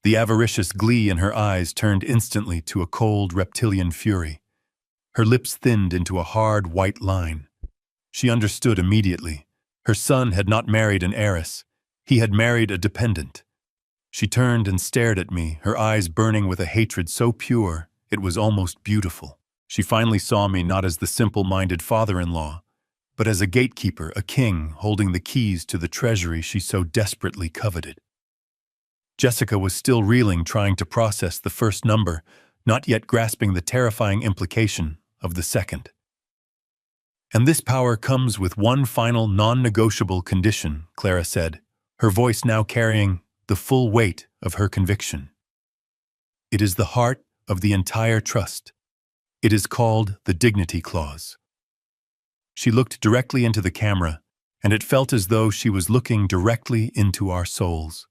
The avaricious glee in her eyes turned instantly to a cold reptilian fury. Her lips thinned into a hard white line. She understood immediately. Her son had not married an heiress. He had married a dependent. She turned and stared at me, her eyes burning with a hatred so pure it was almost beautiful. She finally saw me not as the simple-minded father-in-law, but as a gatekeeper, a king holding the keys to the treasury she so desperately coveted. Jessica was still reeling, trying to process the first number, not yet grasping the terrifying implication of the second. And this power comes with one final, non-negotiable condition, Clara said, her voice now carrying the full weight of her conviction. It is the heart of the entire trust. It is called the Dignity Clause. She looked directly into the camera, and it felt as though she was looking directly into our souls.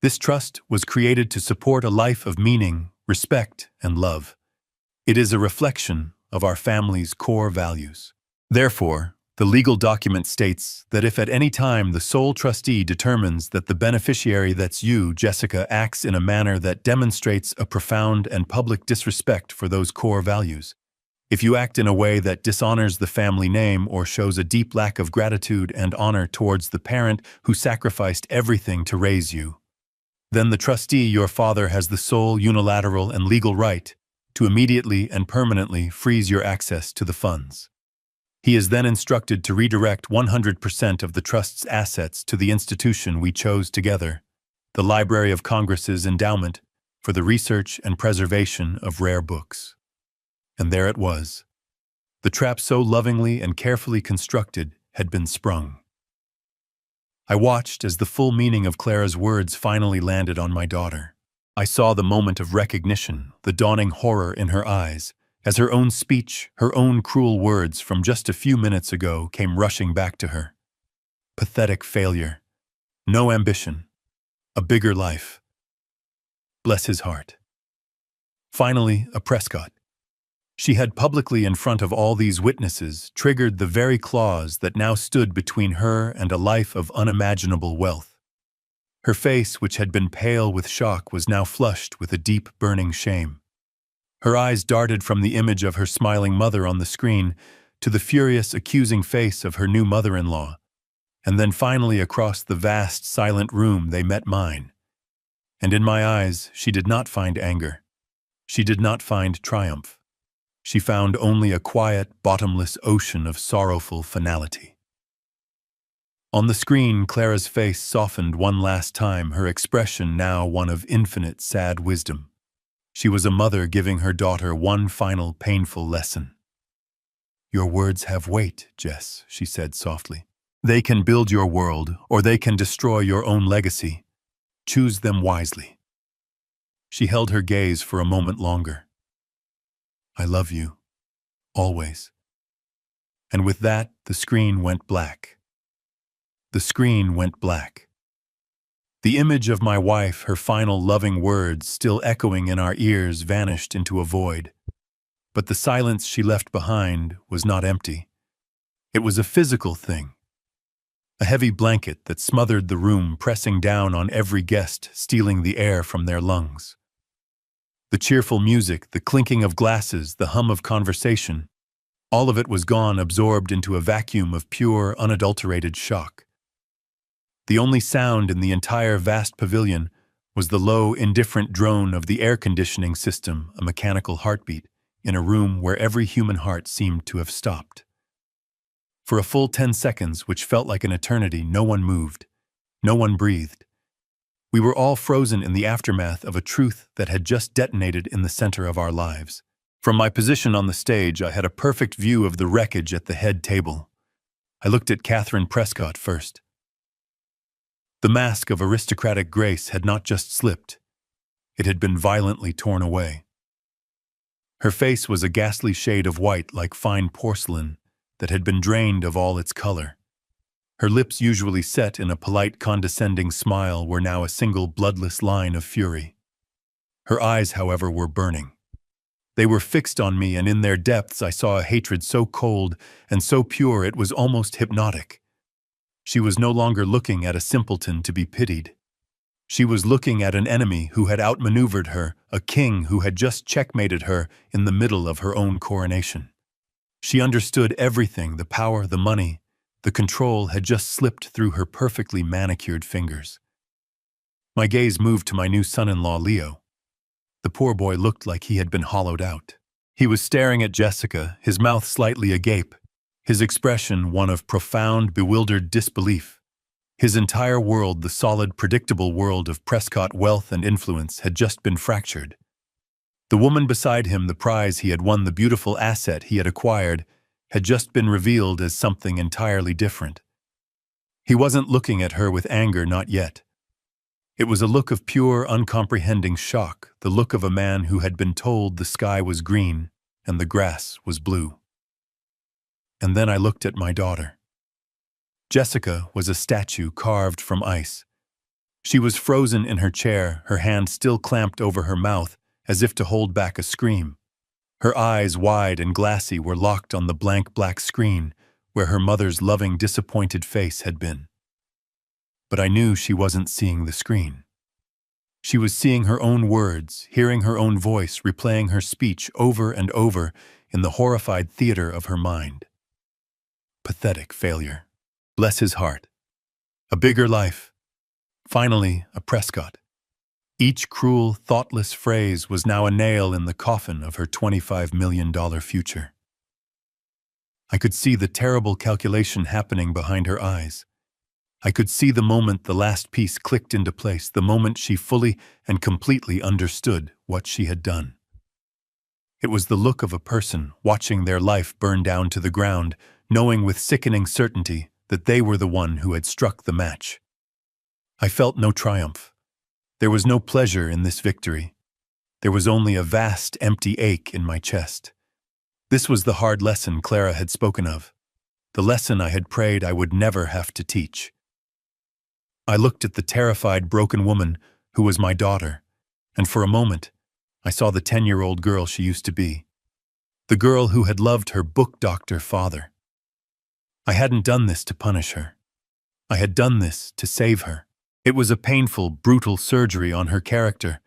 This trust was created to support a life of meaning, respect, and love. It is a reflection of our family's core values. Therefore, the legal document states that if at any time the sole trustee determines that the beneficiary, that's you, Jessica, acts in a manner that demonstrates a profound and public disrespect for those core values, If you act in a way that dishonors the family name or shows a deep lack of gratitude and honor towards the parent who sacrificed everything to raise you, then the trustee, your father, has the sole, unilateral, and legal right to immediately and permanently freeze your access to the funds. He is then instructed to redirect 100% of the trust's assets to the institution we chose together, the Library of Congress's endowment for the research and preservation of rare books. And there it was. The trap so lovingly and carefully constructed had been sprung. I watched as the full meaning of Clara's words finally landed on my daughter. I saw the moment of recognition, the dawning horror in her eyes, as her own speech, her own cruel words from just a few minutes ago came rushing back to her. Pathetic failure. No ambition. A bigger life. Bless his heart. Finally, a Prescott. She had publicly, in front of all these witnesses, triggered the very clause that now stood between her and a life of unimaginable wealth. Her face, which had been pale with shock, was now flushed with a deep, burning shame. Her eyes darted from the image of her smiling mother on the screen to the furious, accusing face of her new mother-in-law, and then finally across the vast, silent room they met mine. And in my eyes, she did not find anger. She did not find triumph. She found only a quiet, bottomless ocean of sorrowful finality. On the screen, Clara's face softened one last time, her expression now one of infinite sad wisdom. She was a mother giving her daughter one final painful lesson. "Your words have weight, Jess," she said softly. "They can build your world, or they can destroy your own legacy. Choose them wisely." She held her gaze for a moment longer. "I love you. Always." And with that, the screen went black. The screen went black. The image of my wife, her final loving words still echoing in our ears, vanished into a void. But the silence she left behind was not empty. It was a physical thing. A heavy blanket that smothered the room, pressing down on every guest, stealing the air from their lungs. The cheerful music, the clinking of glasses, the hum of conversation, all of it was gone, absorbed into a vacuum of pure, unadulterated shock. The only sound in the entire vast pavilion was the low, indifferent drone of the air conditioning system, a mechanical heartbeat, in a room where every human heart seemed to have stopped. For a full 10 seconds, which felt like an eternity, no one moved. No one breathed. We were all frozen in the aftermath of a truth that had just detonated in the center of our lives. From my position on the stage, I had a perfect view of the wreckage at the head table. I looked at Catherine Prescott first. The mask of aristocratic grace had not just slipped. It had been violently torn away. Her face was a ghastly shade of white like fine porcelain that had been drained of all its color. Her lips, usually set in a polite, condescending smile, were now a single bloodless line of fury. Her eyes, however, were burning. They were fixed on me, and in their depths I saw a hatred so cold and so pure it was almost hypnotic. She was no longer looking at a simpleton to be pitied. She was looking at an enemy who had outmaneuvered her, a king who had just checkmated her in the middle of her own coronation. She understood everything, the power, the money, the control had just slipped through her perfectly manicured fingers. My gaze moved to my new son-in-law, Leo. The poor boy looked like he had been hollowed out. He was staring at Jessica, his mouth slightly agape, his expression one of profound, bewildered disbelief. His entire world, the solid, predictable world of Prescott wealth and influence, had just been fractured. The woman beside him, the prize he had won, the beautiful asset he had acquired, had just been revealed as something entirely different. He wasn't looking at her with anger, not yet. It was a look of pure, uncomprehending shock, the look of a man who had been told the sky was green and the grass was blue. And then I looked at my daughter. Jessica was a statue carved from ice. She was frozen in her chair, her hand still clamped over her mouth, as if to hold back a scream. Her eyes, wide and glassy, were locked on the blank black screen where her mother's loving, disappointed face had been. But I knew she wasn't seeing the screen. She was seeing her own words, hearing her own voice, replaying her speech over and over in the horrified theater of her mind. Pathetic failure. Bless his heart. A bigger life. Finally, a Prescott. Each cruel, thoughtless phrase was now a nail in the coffin of her $25 million future. I could see the terrible calculation happening behind her eyes. I could see the moment the last piece clicked into place, the moment she fully and completely understood what she had done. It was the look of a person watching their life burn down to the ground, knowing with sickening certainty that they were the one who had struck the match. I felt no triumph. There was no pleasure in this victory. There was only a vast, empty ache in my chest. This was the hard lesson Clara had spoken of, the lesson I had prayed I would never have to teach. I looked at the terrified, broken woman who was my daughter, and for a moment, I saw the 10-year-old girl she used to be. The girl who had loved her book doctor father. I hadn't done this to punish her. I had done this to save her. It was a painful, brutal surgery on her character,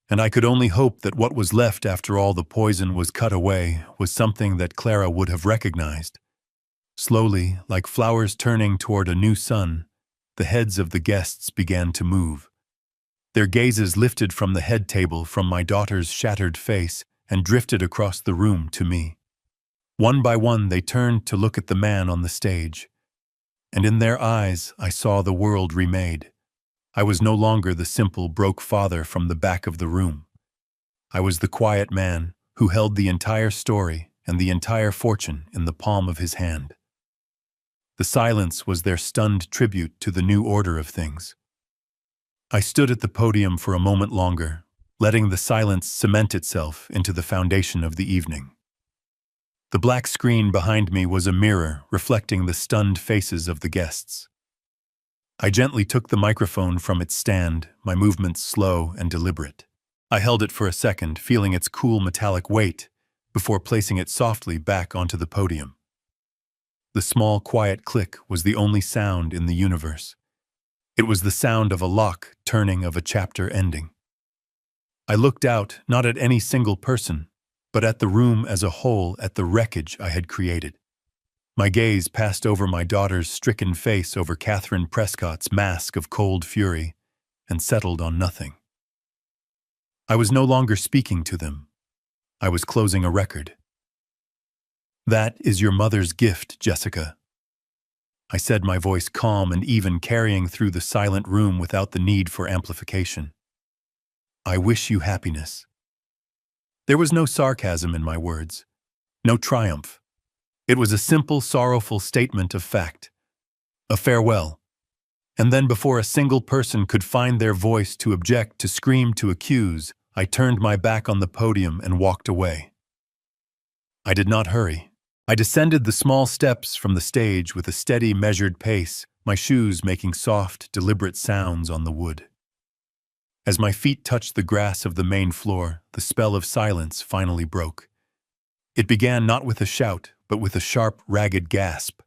and I could only hope that what was left after all the poison was cut away was something that Clara would have recognized. Slowly, like flowers turning toward a new sun, the heads of the guests began to move. Their gazes lifted from the head table, from my daughter's shattered face, and drifted across the room to me. One by one, they turned to look at the man on the stage, and in their eyes I saw the world remade. I was no longer the simple, broke father from the back of the room. I was the quiet man who held the entire story and the entire fortune in the palm of his hand. The silence was their stunned tribute to the new order of things. I stood at the podium for a moment longer, letting the silence cement itself into the foundation of the evening. The black screen behind me was a mirror reflecting the stunned faces of the guests. I gently took the microphone from its stand, my movements slow and deliberate. I held it for a second, feeling its cool metallic weight, before placing it softly back onto the podium. The small, quiet click was the only sound in the universe. It was the sound of a lock turning, of a chapter ending. I looked out, not at any single person, but at the room as a whole, at the wreckage I had created. My gaze passed over my daughter's stricken face, over Catherine Prescott's mask of cold fury, and settled on nothing. I was no longer speaking to them. I was closing a record. "That is your mother's gift, Jessica," I said, my voice calm and even, carrying through the silent room without the need for amplification. "I wish you happiness." There was no sarcasm in my words, no triumph. It was a simple, sorrowful statement of fact. A farewell. And then, before a single person could find their voice to object, to scream, to accuse, I turned my back on the podium and walked away. I did not hurry. I descended the small steps from the stage with a steady, measured pace, my shoes making soft, deliberate sounds on the wood. As my feet touched the grass of the main floor, the spell of silence finally broke. It began not with a shout, but with a sharp, ragged gasp.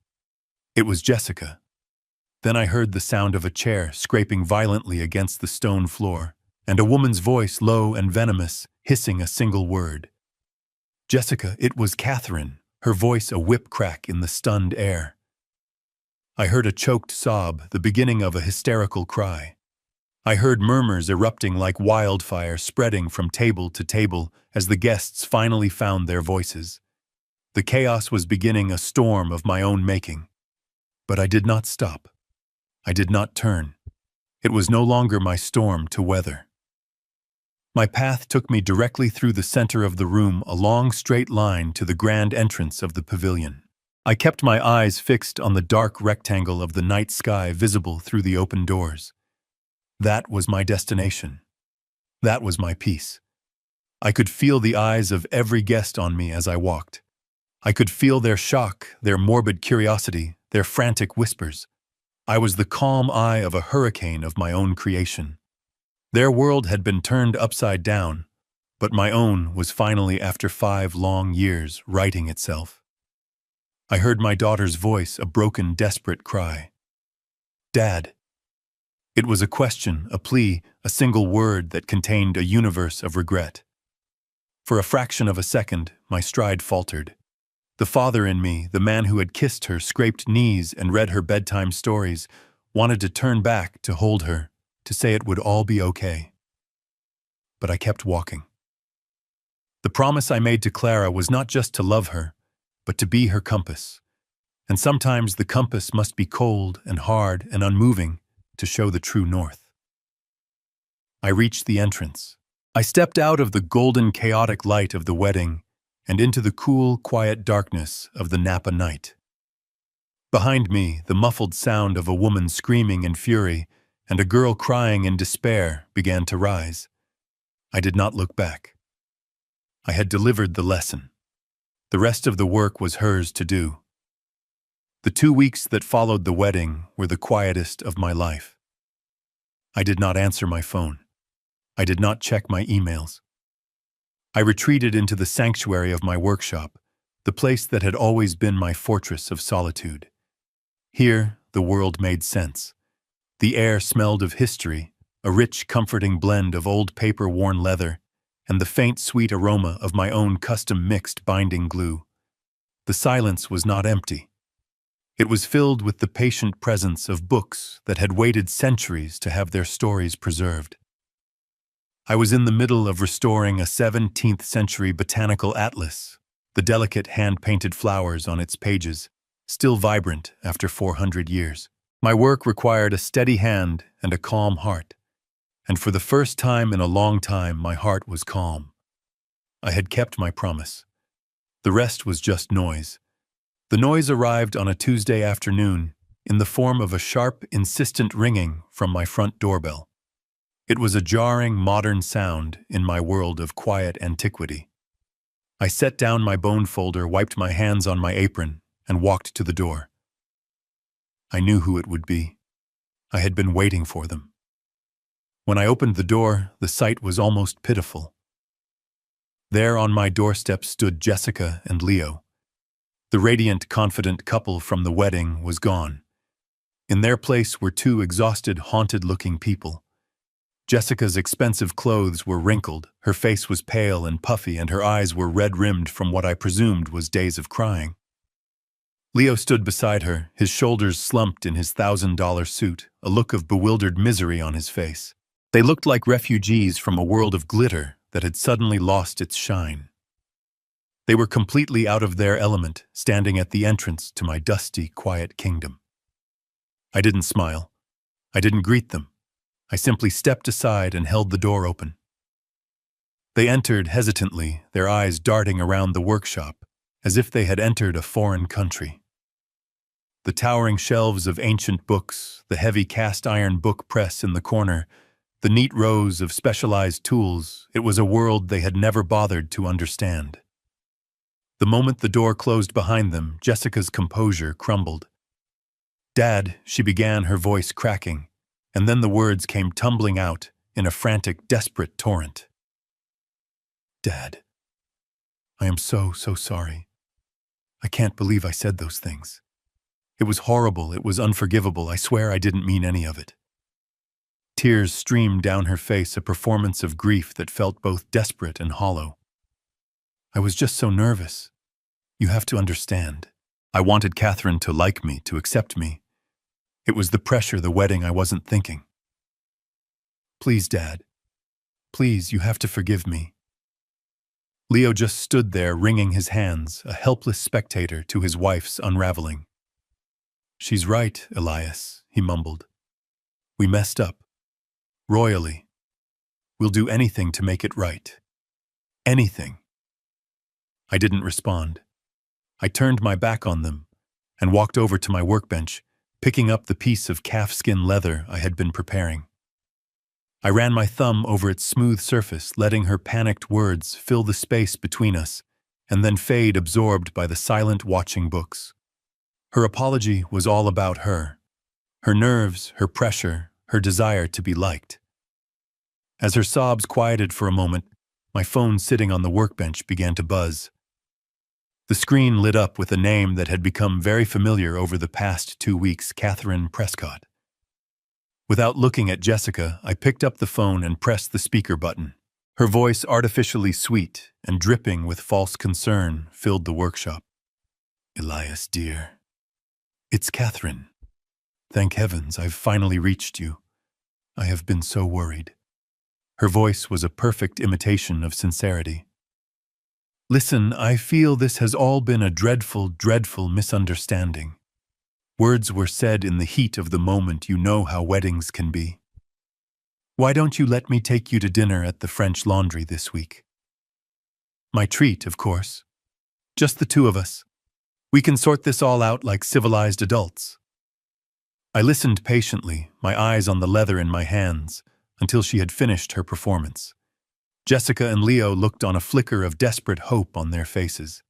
It was Jessica. Then I heard the sound of a chair scraping violently against the stone floor, and a woman's voice, low and venomous, hissing a single word. Jessica, it was Catherine, her voice a whip crack in the stunned air. I heard a choked sob, the beginning of a hysterical cry. I heard murmurs erupting like wildfire, spreading from table to table as the guests finally found their voices. The chaos was beginning, a storm of my own making. But I did not stop. I did not turn. It was no longer my storm to weather. My path took me directly through the center of the room, a long, straight line to the grand entrance of the pavilion. I kept my eyes fixed on the dark rectangle of the night sky visible through the open doors. That was my destination. That was my peace. I could feel the eyes of every guest on me as I walked. I could feel their shock, their morbid curiosity, their frantic whispers. I was the calm eye of a hurricane of my own creation. Their world had been turned upside down, but my own was finally, after 5 long years, righting itself. I heard my daughter's voice, a broken, desperate cry. "Dad." It was a question, a plea, a single word that contained a universe of regret. For a fraction of a second, my stride faltered. The father in me, the man who had kissed her, scraped knees, and read her bedtime stories, wanted to turn back, to hold her, to say it would all be okay. But I kept walking. The promise I made to Clara was not just to love her, but to be her compass. And sometimes the compass must be cold and hard and unmoving to show the true north. I reached the entrance. I stepped out of the golden, chaotic light of the wedding and into the cool, quiet darkness of the Napa night. Behind me, the muffled sound of a woman screaming in fury and a girl crying in despair began to rise. I did not look back. I had delivered the lesson. The rest of the work was hers to do. The 2 weeks that followed the wedding were the quietest of my life. I did not answer my phone. I did not check my emails. I retreated into the sanctuary of my workshop, the place that had always been my fortress of solitude. Here, the world made sense. The air smelled of history, a rich, comforting blend of old paper-worn leather, and the faint, sweet aroma of my own custom-mixed binding glue. The silence was not empty. It was filled with the patient presence of books that had waited centuries to have their stories preserved. I was in the middle of restoring a 17th-century botanical atlas, the delicate hand-painted flowers on its pages, still vibrant after 400 years. My work required a steady hand and a calm heart, and for the first time in a long time, my heart was calm. I had kept my promise. The rest was just noise. The noise arrived on a Tuesday afternoon in the form of a sharp, insistent ringing from my front doorbell. It was a jarring, modern sound in my world of quiet antiquity. I set down my bone folder, wiped my hands on my apron, and walked to the door. I knew who it would be. I had been waiting for them. When I opened the door, the sight was almost pitiful. There on my doorstep stood Jessica and Leo. The radiant, confident couple from the wedding was gone. In their place were 2 exhausted, haunted-looking people. Jessica's expensive clothes were wrinkled, her face was pale and puffy, and her eyes were red-rimmed from what I presumed was days of crying. Leo stood beside her, his shoulders slumped in his $1,000 suit, a look of bewildered misery on his face. They looked like refugees from a world of glitter that had suddenly lost its shine. They were completely out of their element, standing at the entrance to my dusty, quiet kingdom. I didn't smile. I didn't greet them. I simply stepped aside and held the door open. They entered hesitantly, their eyes darting around the workshop, as if they had entered a foreign country. The towering shelves of ancient books, the heavy cast-iron book press in the corner, the neat rows of specialized tools, it was a world they had never bothered to understand. The moment the door closed behind them, Jessica's composure crumbled. "Dad," she began, her voice cracking, and then the words came tumbling out in a frantic, desperate torrent. "Dad, I am so sorry. I can't believe I said those things. It was horrible, it was unforgivable, I swear I didn't mean any of it." Tears streamed down her face, a performance of grief that felt both desperate and hollow. "I was just so nervous. You have to understand. I wanted Catherine to like me, to accept me. It was the pressure, the wedding, I wasn't thinking. Please, Dad. Please, you have to forgive me." Leo just stood there, wringing his hands, a helpless spectator to his wife's unraveling. "She's right, Elias," he mumbled. "We messed up. Royally. We'll do anything to make it right. Anything." I didn't respond. I turned my back on them and walked over to my workbench, picking up the piece of calfskin leather I had been preparing. I ran my thumb over its smooth surface, letting her panicked words fill the space between us, and then fade, absorbed by the silent, watching books. Her apology was all about her. Her nerves, her pressure, her desire to be liked. As her sobs quieted for a moment, my phone sitting on the workbench began to buzz. The screen lit up with a name that had become very familiar over the past 2 weeks, Catherine Prescott. Without looking at Jessica, I picked up the phone and pressed the speaker button. Her voice, artificially sweet and dripping with false concern, filled the workshop. Elias, dear. It's Catherine. Thank heavens, I've finally reached you. I have been so worried. Her voice was a perfect imitation of sincerity. Listen, I feel this has all been a dreadful, dreadful misunderstanding. Words were said in the heat of the moment. You know how weddings can be. Why don't you let me take you to dinner at the French Laundry this week? My treat, of course. Just the two of us. We can sort this all out like civilized adults. I listened patiently, my eyes on the leather in my hands, until she had finished her performance. Jessica and Leo looked on, a flicker of desperate hope on their faces.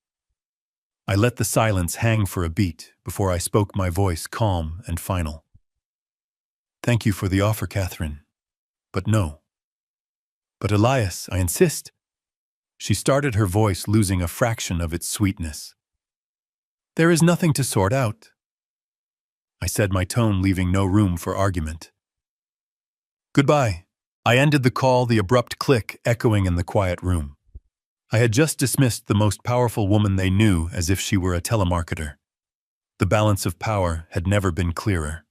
I let the silence hang for a beat before I spoke, my voice calm and final. Thank you for the offer, Catherine. But no. But Elias, I insist. She started, her voice losing a fraction of its sweetness. There is nothing to sort out. I said, my tone leaving no room for argument. Goodbye. I ended the call, the abrupt click echoing in the quiet room. I had just dismissed the most powerful woman they knew as if she were a telemarketer. The balance of power had never been clearer.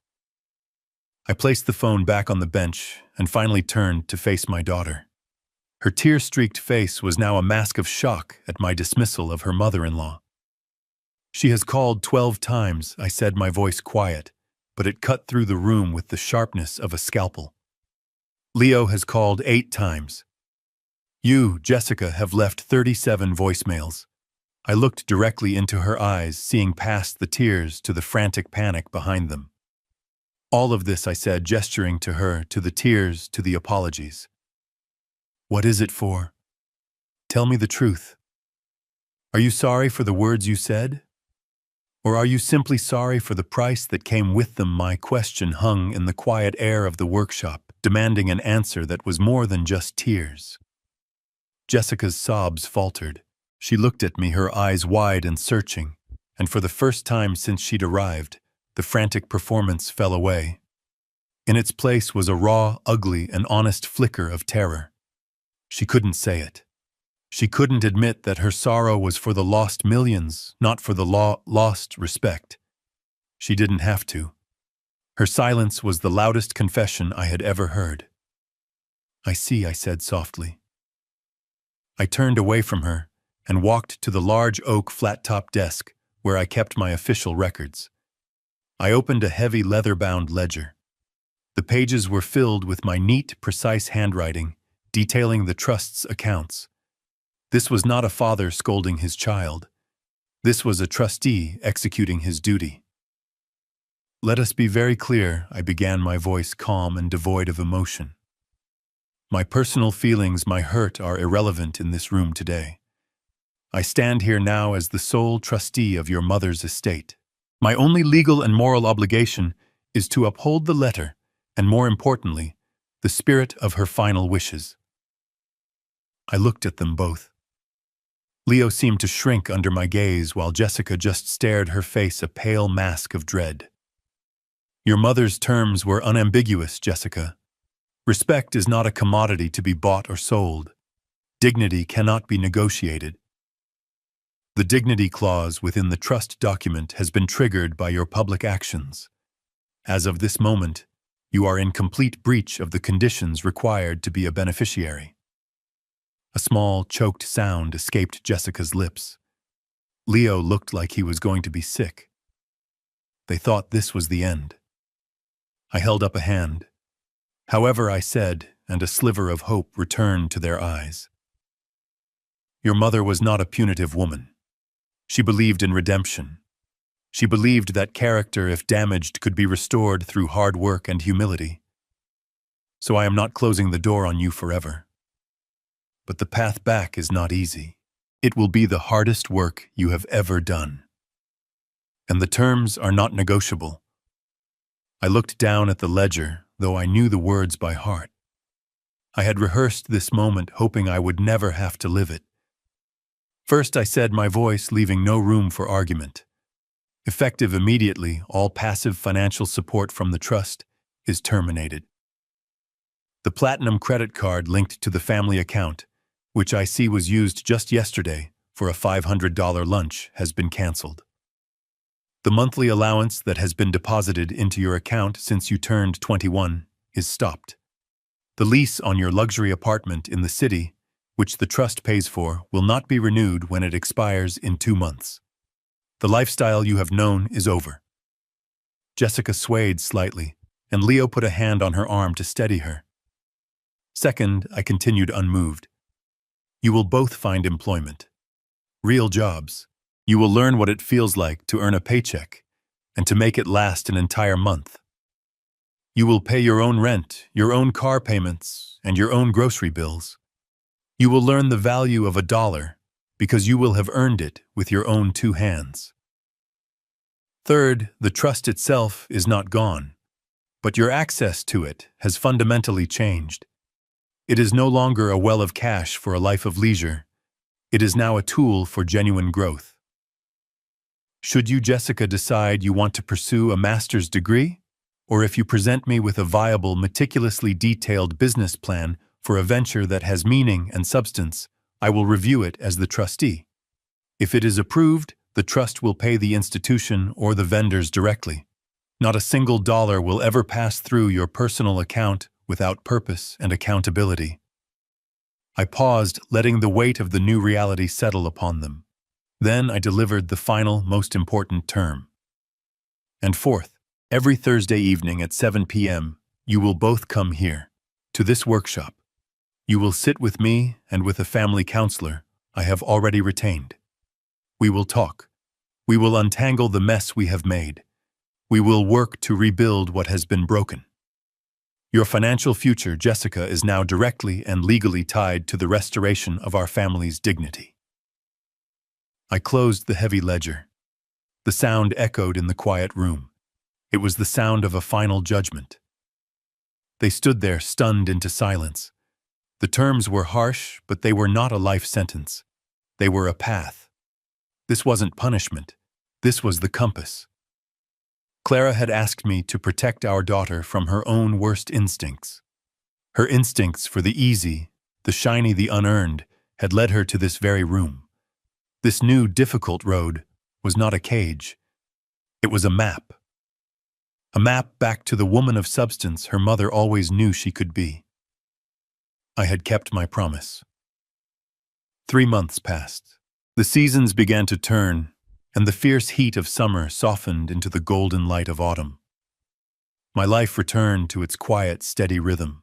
I placed the phone back on the bench and finally turned to face my daughter. Her tear-streaked face was now a mask of shock at my dismissal of her mother-in-law. She has called 12 times, I said, my voice quiet, but it cut through the room with the sharpness of a scalpel. Leo has called 8 times. You, Jessica, have left 37 voicemails. I looked directly into her eyes, seeing past the tears to the frantic panic behind them. All of this, I said, gesturing to her, to the tears, to the apologies. What is it for? Tell me the truth. Are you sorry for the words you said? Or are you simply sorry for the price that came with them? My question hung in the quiet air of the workshop, demanding an answer that was more than just tears. Jessica's sobs faltered. She looked at me, her eyes wide and searching, and for the first time since she'd arrived, the frantic performance fell away. In its place was a raw, ugly, and honest flicker of terror. She couldn't say it. She couldn't admit that her sorrow was for the lost millions, not for the lost respect. She didn't have to. Her silence was the loudest confession I had ever heard. I see, I said softly. I turned away from her and walked to the large oak flat-top desk where I kept my official records. I opened a heavy leather-bound ledger. The pages were filled with my neat, precise handwriting, detailing the trust's accounts. This was not a father scolding his child. This was a trustee executing his duty. Let us be very clear, I began, my voice calm and devoid of emotion. My personal feelings, my hurt, are irrelevant in this room today. I stand here now as the sole trustee of your mother's estate. My only legal and moral obligation is to uphold the letter, and more importantly, the spirit of her final wishes. I looked at them both. Leo seemed to shrink under my gaze, while Jessica just stared, her face a pale mask of dread. Your mother's terms were unambiguous, Jessica. Respect is not a commodity to be bought or sold. Dignity cannot be negotiated. The dignity clause within the trust document has been triggered by your public actions. As of this moment, you are in complete breach of the conditions required to be a beneficiary. A small, choked sound escaped Jessica's lips. Leo looked like he was going to be sick. They thought this was the end. I held up a hand. However, I said, and a sliver of hope returned to their eyes. Your mother was not a punitive woman. She believed in redemption. She believed that character, if damaged, could be restored through hard work and humility. So I am not closing the door on you forever. But the path back is not easy. It will be the hardest work you have ever done. And the terms are not negotiable. I looked down at the ledger, though I knew the words by heart. I had rehearsed this moment, hoping I would never have to live it. First, I said, my voice leaving no room for argument. Effective immediately, all passive financial support from the trust is terminated. The platinum credit card linked to the family account, which I see was used just yesterday for a $500 lunch, has been canceled. The monthly allowance that has been deposited into your account since you turned 21 is stopped. The lease on your luxury apartment in the city, which the trust pays for, will not be renewed when it expires in 2 months. The lifestyle you have known is over. Jessica swayed slightly, and Leo put a hand on her arm to steady her. Second, I continued unmoved. You will both find employment. Real jobs. You will learn what it feels like to earn a paycheck and to make it last an entire month. You will pay your own rent, your own car payments, and your own grocery bills. You will learn the value of $1 because you will have earned it with your own 2 hands. Third, the trust itself is not gone, but your access to it has fundamentally changed. It is no longer a well of cash for a life of leisure. It is now a tool for genuine growth. Should you, Jessica, decide you want to pursue a master's degree, or if you present me with a viable, meticulously detailed business plan for a venture that has meaning and substance, I will review it as the trustee. If it is approved, the trust will pay the institution or the vendors directly. Not a single dollar will ever pass through your personal account without purpose and accountability. I paused, letting the weight of the new reality settle upon them. Then I delivered the final, most important term. And fourth, every Thursday evening at 7 p.m., you will both come here, to this workshop. You will sit with me and with a family counselor I have already retained. We will talk. We will untangle the mess we have made. We will work to rebuild what has been broken. Your financial future, Jessica, is now directly and legally tied to the restoration of our family's dignity. I closed the heavy ledger. The sound echoed in the quiet room. It was the sound of a final judgment. They stood there, stunned into silence. The terms were harsh, but they were not a life sentence. They were a path. This wasn't punishment. This was the compass. Clara had asked me to protect our daughter from her own worst instincts. Her instincts for the easy, the shiny, the unearned, had led her to this very room. This new, difficult road was not a cage. It was a map. A map back to the woman of substance her mother always knew she could be. I had kept my promise. 3 months passed. The seasons began to turn, and the fierce heat of summer softened into the golden light of autumn. My life returned to its quiet, steady rhythm.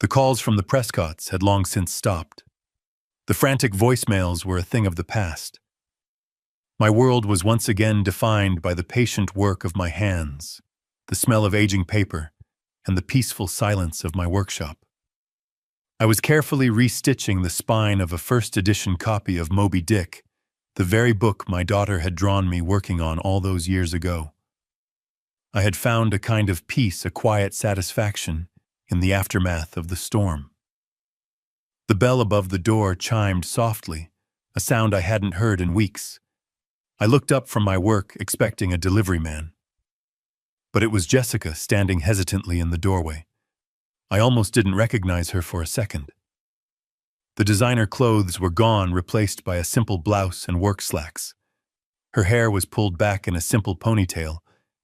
The calls from the Prescotts had long since stopped. The frantic voicemails were a thing of the past. My world was once again defined by the patient work of my hands, the smell of aging paper, and the peaceful silence of my workshop. I was carefully restitching the spine of a first-edition copy of Moby Dick, the very book my daughter had drawn me working on all those years ago. I had found a kind of peace, a quiet satisfaction, in the aftermath of the storm. The bell above the door chimed softly, a sound I hadn't heard in weeks. I looked up from my work, expecting a delivery man. But it was Jessica standing hesitantly in the doorway. I almost didn't recognize her for a second. The designer clothes were gone, replaced by a simple blouse and work slacks. Her hair was pulled back in a simple ponytail,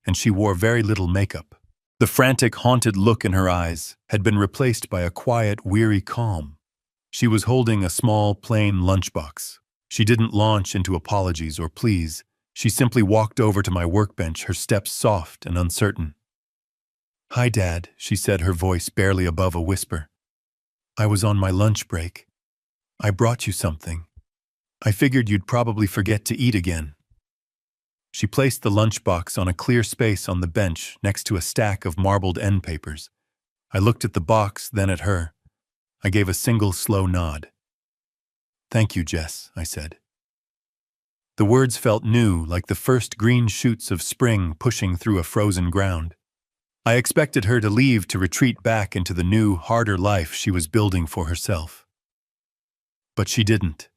and she wore very little makeup. The frantic, haunted look in her eyes had been replaced by a quiet, weary calm. She was holding a small, plain lunchbox. She didn't launch into apologies or pleas. She simply walked over to my workbench, her steps soft and uncertain. "Hi, Dad," she said, her voice barely above a whisper. "I was on my lunch break. I brought you something. I figured you'd probably forget to eat again." She placed the lunchbox on a clear space on the bench next to a stack of marbled end papers. I looked at the box, then at her. I gave a single slow nod. "Thank you, Jess," I said. The words felt new, like the first green shoots of spring pushing through a frozen ground. I expected her to leave, to retreat back into the new, harder life she was building for herself. But she didn't.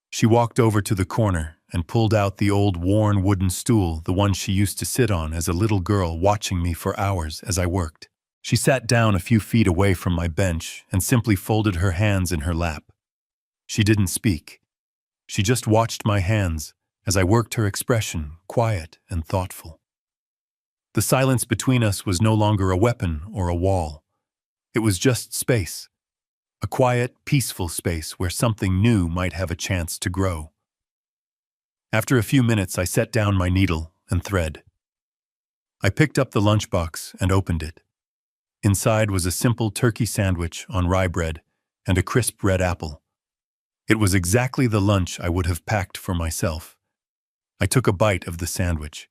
She walked over to the corner and pulled out the old worn wooden stool, the one she used to sit on as a little girl, watching me for hours as I worked. She sat down a few feet away from my bench and simply folded her hands in her lap. She didn't speak. She just watched my hands as I worked her expression, quiet and thoughtful. The silence between us was no longer a weapon or a wall. It was just space. A quiet, peaceful space where something new might have a chance to grow. After a few minutes, I set down my needle and thread. I picked up the lunchbox and opened it. Inside was a simple turkey sandwich on rye bread and a crisp red apple. It was exactly the lunch I would have packed for myself. I took a bite of the sandwich.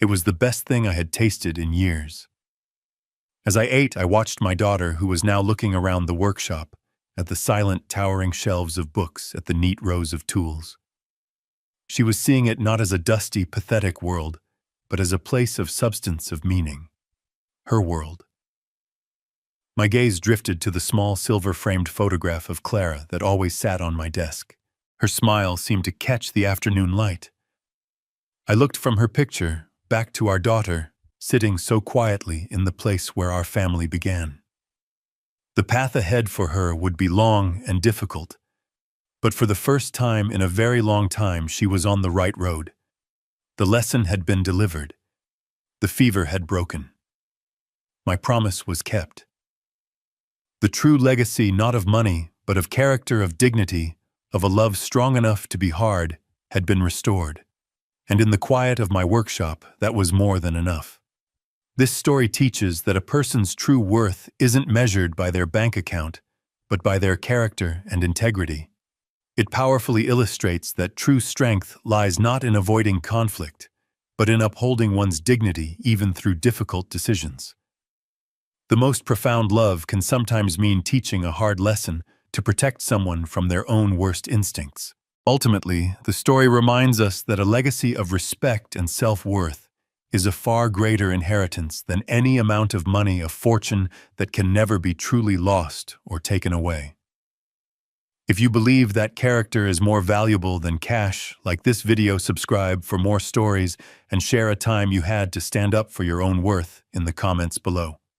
It was the best thing I had tasted in years. As I ate, I watched my daughter, who was now looking around the workshop, at the silent, towering shelves of books, at the neat rows of tools. She was seeing it not as a dusty, pathetic world, but as a place of substance, of meaning. Her world. My gaze drifted to the small silver-framed photograph of Clara that always sat on my desk. Her smile seemed to catch the afternoon light. I looked from her picture back to our daughter, sitting so quietly in the place where our family began. The path ahead for her would be long and difficult, but for the first time in a very long time, she was on the right road. The lesson had been delivered. The fever had broken. My promise was kept. The true legacy, not of money, but of character, of dignity, of a love strong enough to be hard, had been restored. And in the quiet of my workshop, that was more than enough. This story teaches that a person's true worth isn't measured by their bank account, but by their character and integrity. It powerfully illustrates that true strength lies not in avoiding conflict, but in upholding one's dignity even through difficult decisions. The most profound love can sometimes mean teaching a hard lesson to protect someone from their own worst instincts. Ultimately, the story reminds us that a legacy of respect and self-worth is a far greater inheritance than any amount of money, a fortune that can never be truly lost or taken away. If you believe that character is more valuable than cash, like this video, subscribe for more stories and share a time you had to stand up for your own worth in the comments below.